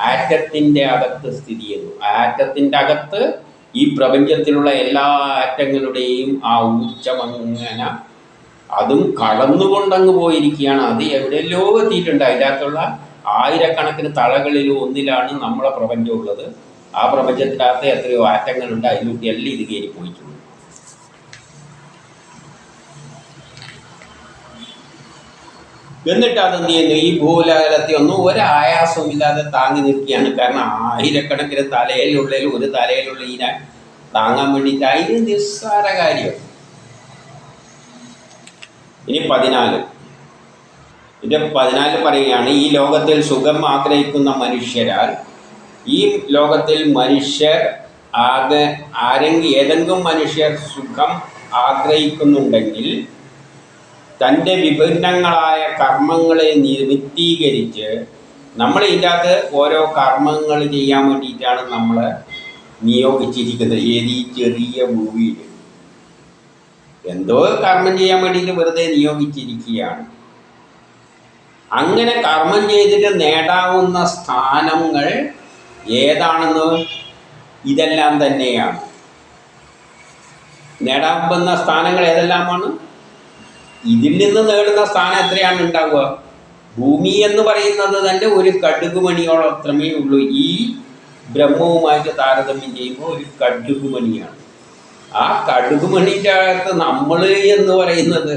ആറ്റത്തിൻ്റെ അകത്ത് സ്ഥിതി ചെയ്യുന്നു. ആറ്റത്തിൻ്റെ അകത്ത് ഈ പ്രപഞ്ചത്തിലുള്ള എല്ലാ ആറ്റങ്ങളുടെയും ആ ഊർജ്ജമങ്ങനെ അതും കടന്നുകൊണ്ടങ്ങ് പോയിരിക്കുകയാണ്. അത് എവിടെയല്ലോ എത്തിയിട്ടുണ്ട്. അതിനകത്തുള്ള ആയിരക്കണക്കിന് തളകളിൽ ഒന്നിലാണ് നമ്മളെ പ്രപഞ്ചം ഉള്ളത്. ആ പ്രപഞ്ചത്തിനകത്ത് എത്രയോ ആറ്റങ്ങളുണ്ട്. അതിലൂടെ എല്ലാം ഇത് കയറി പോയിട്ടുണ്ട്. എന്നിട്ട് അതെന്ത് ചെയ്യുന്നു, ഈ ഭൂലകലത്തിൽ ഒന്നും ഒരായാസവും ഇല്ലാതെ താങ്ങി നിൽക്കുകയാണ്. കാരണം ആയിരക്കണക്കിന് തലയിലുള്ളിൽ ഒരു തലയിലുള്ള ഇതിനെ താങ്ങാൻ വേണ്ടിയിട്ട് അതിന് നിസ്സാര കാര്യം. ഇനി 14 പറയുകയാണ്, ഈ ലോകത്തിൽ സുഖം ആഗ്രഹിക്കുന്ന മനുഷ്യരാൽ, ഈ ലോകത്തിൽ മനുഷ്യർ ഏതെങ്കിലും മനുഷ്യർ സുഖം ആഗ്രഹിക്കുന്നുണ്ടെങ്കിൽ തൻ്റെ വിഭിന്നങ്ങളായ കർമ്മങ്ങളെ നിവൃത്തീകരിച്ച്, നമ്മൾ ഇതിനകത്ത് ഓരോ കർമ്മങ്ങൾ ചെയ്യാൻ വേണ്ടിയിട്ടാണ് നമ്മളെ നിയോഗിച്ചിരിക്കുന്നത്. ഏത് ഈ ചെറിയ ഭൂമിയിൽ എന്തോ കർമ്മം ചെയ്യാൻ വേണ്ടിയിട്ട് വെറുതെ നിയോഗിച്ചിരിക്കുകയാണ്. അങ്ങനെ കർമ്മം ചെയ്തിട്ട് നേടാവുന്ന സ്ഥാനങ്ങൾ ഏതാണെന്ന് ഇതെല്ലാം തന്നെയാണ്. നേടാവുന്ന സ്ഥാനങ്ങൾ ഏതെല്ലാമാണ്? ഇതിൽ നിന്ന് നേടുന്ന സ്ഥാനം എത്രയാണ് ഉണ്ടാവുക? ഭൂമി എന്ന് പറയുന്നത് തന്നെ ഒരു കടുകുമണിയോളം അത്രമേ ഉള്ളൂ. ഈ ബ്രഹ്മവുമായിട്ട് താരതമ്യം ചെയ്യുമ്പോൾ ഒരു കടുകുമണിയാണ്. ആ കടുകുമണിൻ്റെ അകത്ത് നമ്മൾ എന്ന് പറയുന്നത്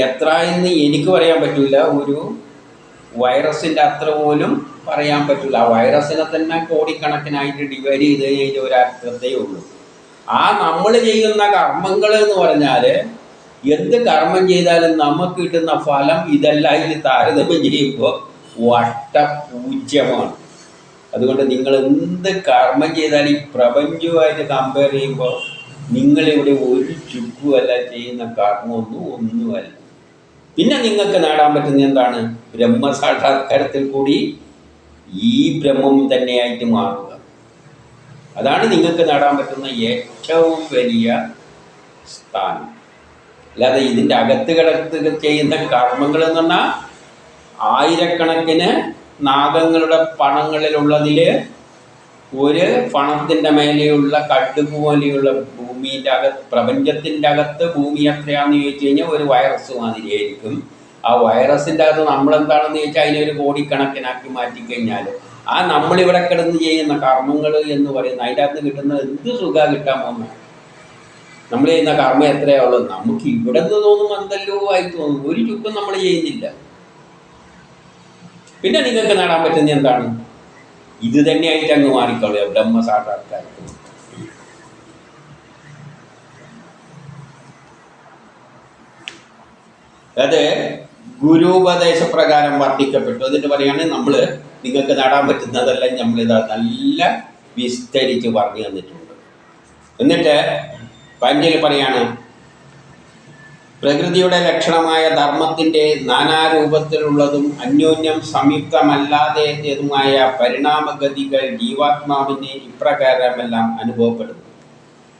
എത്ര എന്ന് എനിക്ക് പറയാൻ പറ്റില്ല. ഒരു വൈറസിൻ്റെ അത്ര പോലും പറയാൻ പറ്റില്ല. ആ വൈറസിനെ തന്നെ കോടിക്കണക്കിനായിട്ട് ഡിവൈഡ് ചെയ്ത് കഴിഞ്ഞാൽ ഒരർത്ഥത്തേ ഉള്ളൂ. ആ നമ്മൾ ചെയ്യുന്ന കർമ്മങ്ങൾ എന്ന് പറഞ്ഞാൽ എന്ത് കർമ്മം ചെയ്താലും നമുക്ക് കിട്ടുന്ന ഫലം ഇതെല്ലാം ഇതിൽ താരതമ്യം ചെയ്യുമ്പോൾ വട്ടപൂജ്യമാണ്. അതുകൊണ്ട് നിങ്ങൾ എന്ത് കർമ്മം ചെയ്താലും ഈ പ്രപഞ്ചവുമായിട്ട് കമ്പയർ ചെയ്യുമ്പോൾ നിങ്ങളിവിടെ ഒരു ചുക്കുമല്ല ചെയ്യുന്ന ഒന്നുമല്ല. പിന്നെ നിങ്ങൾക്ക് നേടാൻ പറ്റുന്ന എന്താണ്? ബ്രഹ്മസാക്ഷാത്കാരത്തിൽ കൂടി ഈ ബ്രഹ്മം തന്നെയായിട്ട് മാറുക. അതാണ് നിങ്ങൾക്ക് നേടാൻ പറ്റുന്ന ഏറ്റവും വലിയ സ്ഥാനം. അല്ലാതെ ഇതിൻ്റെ അകത്ത് കിടത്ത് ചെയ്യുന്ന കർമ്മങ്ങൾ എന്ന് പറഞ്ഞാൽ ആയിരക്കണക്കിന് നാഗങ്ങളുടെ പണങ്ങളിലുള്ളതിൽ ഒരു പണത്തിൻ്റെ മേലെയുള്ള കടുക് പോലെയുള്ള ഭൂമിൻ്റെ അകത്ത്, പ്രപഞ്ചത്തിൻ്റെ അകത്ത് ഭൂമി എത്രയാണെന്ന് ചോദിച്ചു കഴിഞ്ഞാൽ ഒരു വൈറസ് മാതിരിയായിരിക്കും. ആ വൈറസിൻ്റെ അകത്ത് നമ്മളെന്താണെന്ന് ചോദിച്ചാൽ അതിനൊരു കോടിക്കണക്കിനാക്കി മാറ്റിക്കഴിഞ്ഞാൽ ആ നമ്മളിവിടെ കിടന്ന് ചെയ്യുന്ന കർമ്മങ്ങൾ എന്ന് പറയുന്നത് അതിൻ്റെ അകത്ത് കിട്ടുന്ന എന്ത് സുഖം കിട്ടാൻ പോകുന്നു. നമ്മൾ ചെയ്യുന്ന കർമ്മം എത്രയാ ഉള്ളത്? നമുക്ക് ഇവിടെ നിന്ന് തോന്നുമ്പോൾ എന്തെല്ലോ ആയി തോന്നും. ഒരു ചുക്കും നമ്മൾ ചെയ്യുന്നില്ല. പിന്നെ നിങ്ങൾക്ക് നേടാൻ പറ്റുന്ന എന്താണ്? ഇത് തന്നെയായിട്ട് അങ്ങ് മാറിക്കൊള്ളുക ബ്രഹ്മസാക്ഷാത്കാരത്തിൽ. അത് ഗുരുപദേശപ്രകാരം വർദ്ധിക്കപ്പെട്ടു. എന്നിട്ട് പറയുകയാണെങ്കിൽ നമ്മൾ നിങ്ങൾക്ക് നേടാൻ പറ്റുന്നതെല്ലാം നമ്മളിതാ നല്ല വിസ്തരിച്ച് പറഞ്ഞു തന്നിട്ടുണ്ട്. എന്നിട്ട് പഞ്ചിൽ പറയാണ്, പ്രകൃതിയുടെ ലക്ഷണമായ ധർമ്മത്തിൻ്റെ നാനാരൂപത്തിലുള്ളതും അന്യോന്യം സംയുക്തമല്ലാതെതുമായ പരിണാമഗതികൾ ജീവാത്മാവിന് ഇപ്രകാരമെല്ലാം അനുഭവപ്പെടുന്നു.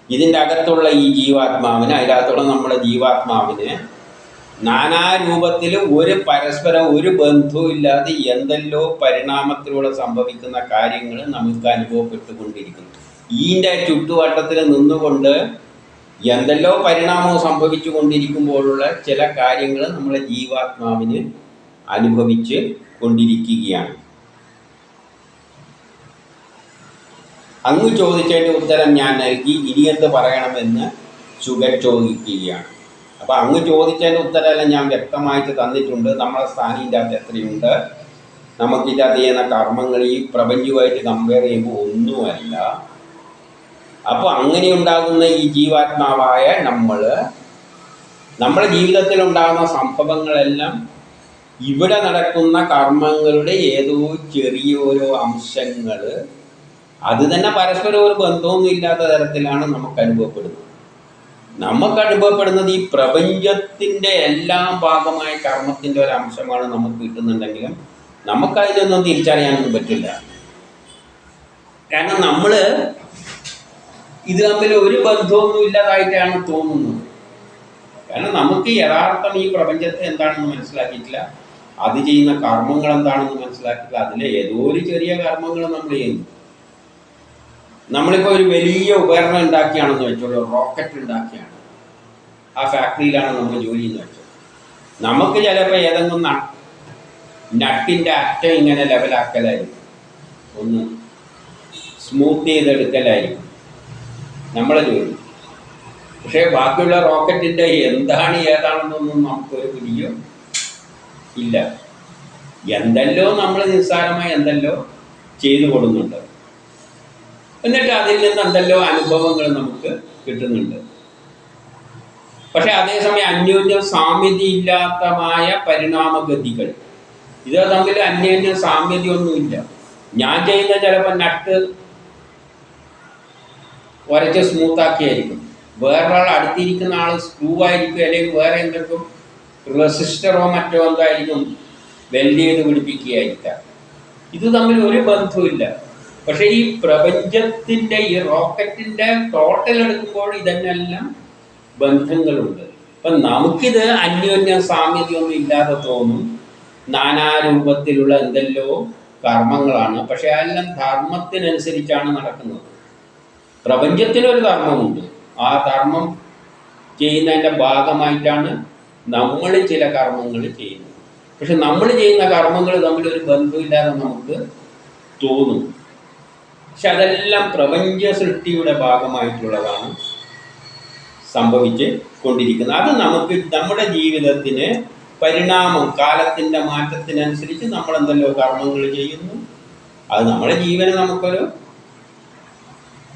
ഇതിൻ്റെ അകത്തുള്ള ഈ ജീവാത്മാവിന്, അതിനകത്തുള്ള നമ്മുടെ ജീവാത്മാവിന് നാനാരൂപത്തിൽ പരസ്പരം ഒരു ബന്ധവുമില്ലാതെ എന്തെല്ലോ പരിണാമത്തിലൂടെ സംഭവിക്കുന്ന കാര്യങ്ങൾ നമുക്ക് അനുഭവപ്പെട്ടുകൊണ്ടിരിക്കുന്നു. ഇതിൻ്റെ ചുറ്റുവട്ടത്തിൽ നിന്നുകൊണ്ട് എന്തെല്ലോ പരിണാമവും സംഭവിച്ചു കൊണ്ടിരിക്കുമ്പോഴുള്ള ചില കാര്യങ്ങൾ നമ്മളെ ജീവാത്മാവിന് അനുഭവിച്ച് കൊണ്ടിരിക്കുകയാണ്. അങ്ങ് ചോദിച്ചതിൻ്റെ ഉത്തരം ഞാൻ നൽകി, ഇനി എന്ത് പറയണമെന്ന് ശുഗർ ചോദിക്കുകയാണ്. അപ്പോൾ അങ്ങ് ചോദിച്ചതിൻ്റെ ഉത്തരമെല്ലാം ഞാൻ വ്യക്തമായിട്ട് തന്നിട്ടുണ്ട്. നമ്മളെ സ്ഥാനീൻ്റെ അകത്ത് എത്രയുണ്ട്, നമുക്കിതിനകത്ത് ചെയ്യുന്ന കർമ്മങ്ങൾ ഈ പ്രപഞ്ചവുമായിട്ട് കമ്പയർ ചെയ്യുമ്പോൾ ഒന്നുമല്ല. അപ്പോൾ അങ്ങനെ ഉണ്ടാകുന്ന ഈ ജീവാത്മാവായ നമ്മുടെ ജീവിതത്തിലുണ്ടാകുന്ന സംഭവങ്ങളെല്ലാം ഇവിടെ നടക്കുന്ന കർമ്മങ്ങളുടെ ഏതോ ചെറിയോരോ അംശങ്ങൾ, അത് തന്നെ പരസ്പരം ഒരു ബന്ധമൊന്നും ഇല്ലാത്ത തരത്തിലാണ് നമുക്ക് അനുഭവപ്പെടുന്നത്. നമുക്ക് അനുഭവപ്പെടുന്നത് ഈ പ്രപഞ്ചത്തിൻ്റെ എല്ലാം ഭാഗമായ കർമ്മത്തിൻ്റെ ഒരു അംശമാണ് നമുക്ക് കിട്ടുന്നുണ്ടെങ്കിലും നമുക്കതിലൊന്നും തിരിച്ചറിയാനൊന്നും പറ്റില്ല. കാരണം നമ്മൾ ഇത് തമ്മിൽ ഒരു ബന്ധമൊന്നും ഇല്ലാതായിട്ടാണ് തോന്നുന്നത്. കാരണം നമുക്ക് യഥാർത്ഥം ഈ പ്രപഞ്ചത്തെ എന്താണെന്ന് മനസ്സിലാക്കിയിട്ടില്ല, അത് ചെയ്യുന്ന കർമ്മങ്ങൾ എന്താണെന്ന് മനസ്സിലാക്കിയിട്ടില്ല. അതിലെ ഏതോ ഒരു ചെറിയ കർമ്മങ്ങൾ നമ്മൾ ചെയ്യുന്നു. നമ്മളിപ്പോൾ ഒരു വലിയ ഉപകരണം ഉണ്ടാക്കിയാണെന്ന് വെച്ചോളൂ, റോക്കറ്റ് ഉണ്ടാക്കിയാണ്, ആ ഫാക്ടറിയിലാണ് നമ്മൾ ജോലി എന്ന് വെച്ചത്. നമുക്ക് ചിലപ്പോൾ ഏതെങ്കിലും നട്ടിൻ്റെ അറ്റം ഇങ്ങനെ ലെവലാക്കലായിരിക്കും, ഒന്ന് സ്മൂത്ത് ചെയ്തെടുക്കലായിരിക്കും നമ്മളെ ജോലി. പക്ഷേ ബാക്കിയുള്ള റോക്കറ്റിൻ്റെ എന്താണ് ഏതാണെന്നൊന്നും നമുക്കൊരു പിടിയോ ഇല്ല. എന്തെല്ലോ നമ്മൾ നിസ്സാരമായി എന്തെല്ലോ ചെയ്തു കൊടുക്കുന്നുണ്ട്, എന്നിട്ട് അതിൽ നിന്ന് എന്തെല്ലോ അനുഭവങ്ങൾ നമുക്ക് കിട്ടുന്നുണ്ട്. പക്ഷെ അതേസമയം അന്യോന്യം സാമ്യതയില്ലാത്തമായ പരിണാമഗതികൾ, ഇത് തമ്മിൽ അന്യോന്യം സാമ്യതയൊന്നുമില്ല. ഞാൻ ചെയ്യുന്ന ചിലപ്പോൾ നട്ട് ഉരച്ച് സ്മൂത്താക്കിയായിരിക്കും, വേറൊരാൾ അടുത്തിരിക്കുന്ന ആൾ സ്ക്രൂ ആയിരിക്കും, അല്ലെങ്കിൽ വേറെ എന്തെങ്കിലും റെസിസ്റ്ററോ മറ്റോ എന്തായിരിക്കും വെൽഡ് ചെയ്ത് പിടിപ്പിക്കുകയായിരിക്കാം. ഇത് തമ്മിൽ ഒരു ബന്ധവുമില്ല. പക്ഷെ ഈ പ്രപഞ്ചത്തിൻ്റെ ഈ റോക്കറ്റിൻ്റെ ടോട്ടൽ എടുക്കുമ്പോൾ ഇതിനെല്ലാം ബന്ധങ്ങളുണ്ട്. അപ്പം നമുക്കിത് അന്യോന്യ സാമ്യതയൊന്നും ഇല്ലാതെ തോന്നും, നാനാരൂപത്തിലുള്ള എന്തെല്ലോ കർമ്മങ്ങളാണ്. പക്ഷെ അതെല്ലാം ധർമ്മത്തിനനുസരിച്ചാണ് നടക്കുന്നത്. പ്രപഞ്ചത്തിനൊരു ധർമ്മമുണ്ട്, ആ ധർമ്മം ചെയ്യുന്നതിൻ്റെ ഭാഗമായിട്ടാണ് നമ്മൾ ചില കർമ്മങ്ങൾ ചെയ്യുന്നത്. പക്ഷെ നമ്മൾ ചെയ്യുന്ന കർമ്മങ്ങൾ തമ്മിലൊരു ബന്ധമില്ലാതെ നമുക്ക് തോന്നും. പക്ഷെ അതെല്ലാം പ്രപഞ്ച സൃഷ്ടിയുടെ ഭാഗമായിട്ടുള്ളതാണ് സംഭവിച്ച് കൊണ്ടിരിക്കുന്നത്. അത് നമുക്ക് നമ്മുടെ ജീവിതത്തിന് പരിണാമം, കാലത്തിൻ്റെ മാറ്റത്തിനനുസരിച്ച് നമ്മൾ എന്തെല്ലോ കർമ്മങ്ങൾ ചെയ്യുന്നു. അത് നമ്മുടെ ജീവന് നമുക്കൊരു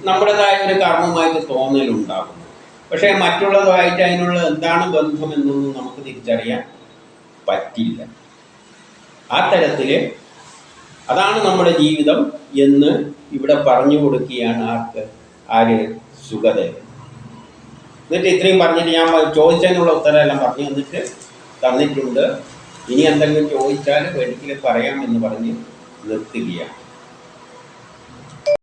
നമ്മുടേതായ ഒരു കർമ്മമായിട്ട് തോന്നലുണ്ടാകുന്നു. പക്ഷേ മറ്റുള്ളതുമായിട്ട് അതിനുള്ള എന്താണ് ബന്ധം എന്നൊന്നും നമുക്ക് തിരിച്ചറിയാൻ പറ്റില്ല. ആ തരത്തിൽ അതാണ് നമ്മുടെ ജീവിതം എന്ന് ഇവിടെ പറഞ്ഞു കൊടുക്കുകയാണ് ആര് സുഖദേവൻ. എന്നിട്ട് ഇത്രയും പറഞ്ഞിട്ട് ഞാൻ ചോദിച്ചതിനുള്ള ഉത്തരമെല്ലാം പറഞ്ഞു തന്നിട്ടുണ്ട്. ഇനി എന്തെങ്കിലും ചോദിച്ചാൽ ഒരിക്കലും പറയാമെന്ന് പറഞ്ഞ് നിർത്തുകയാണ്.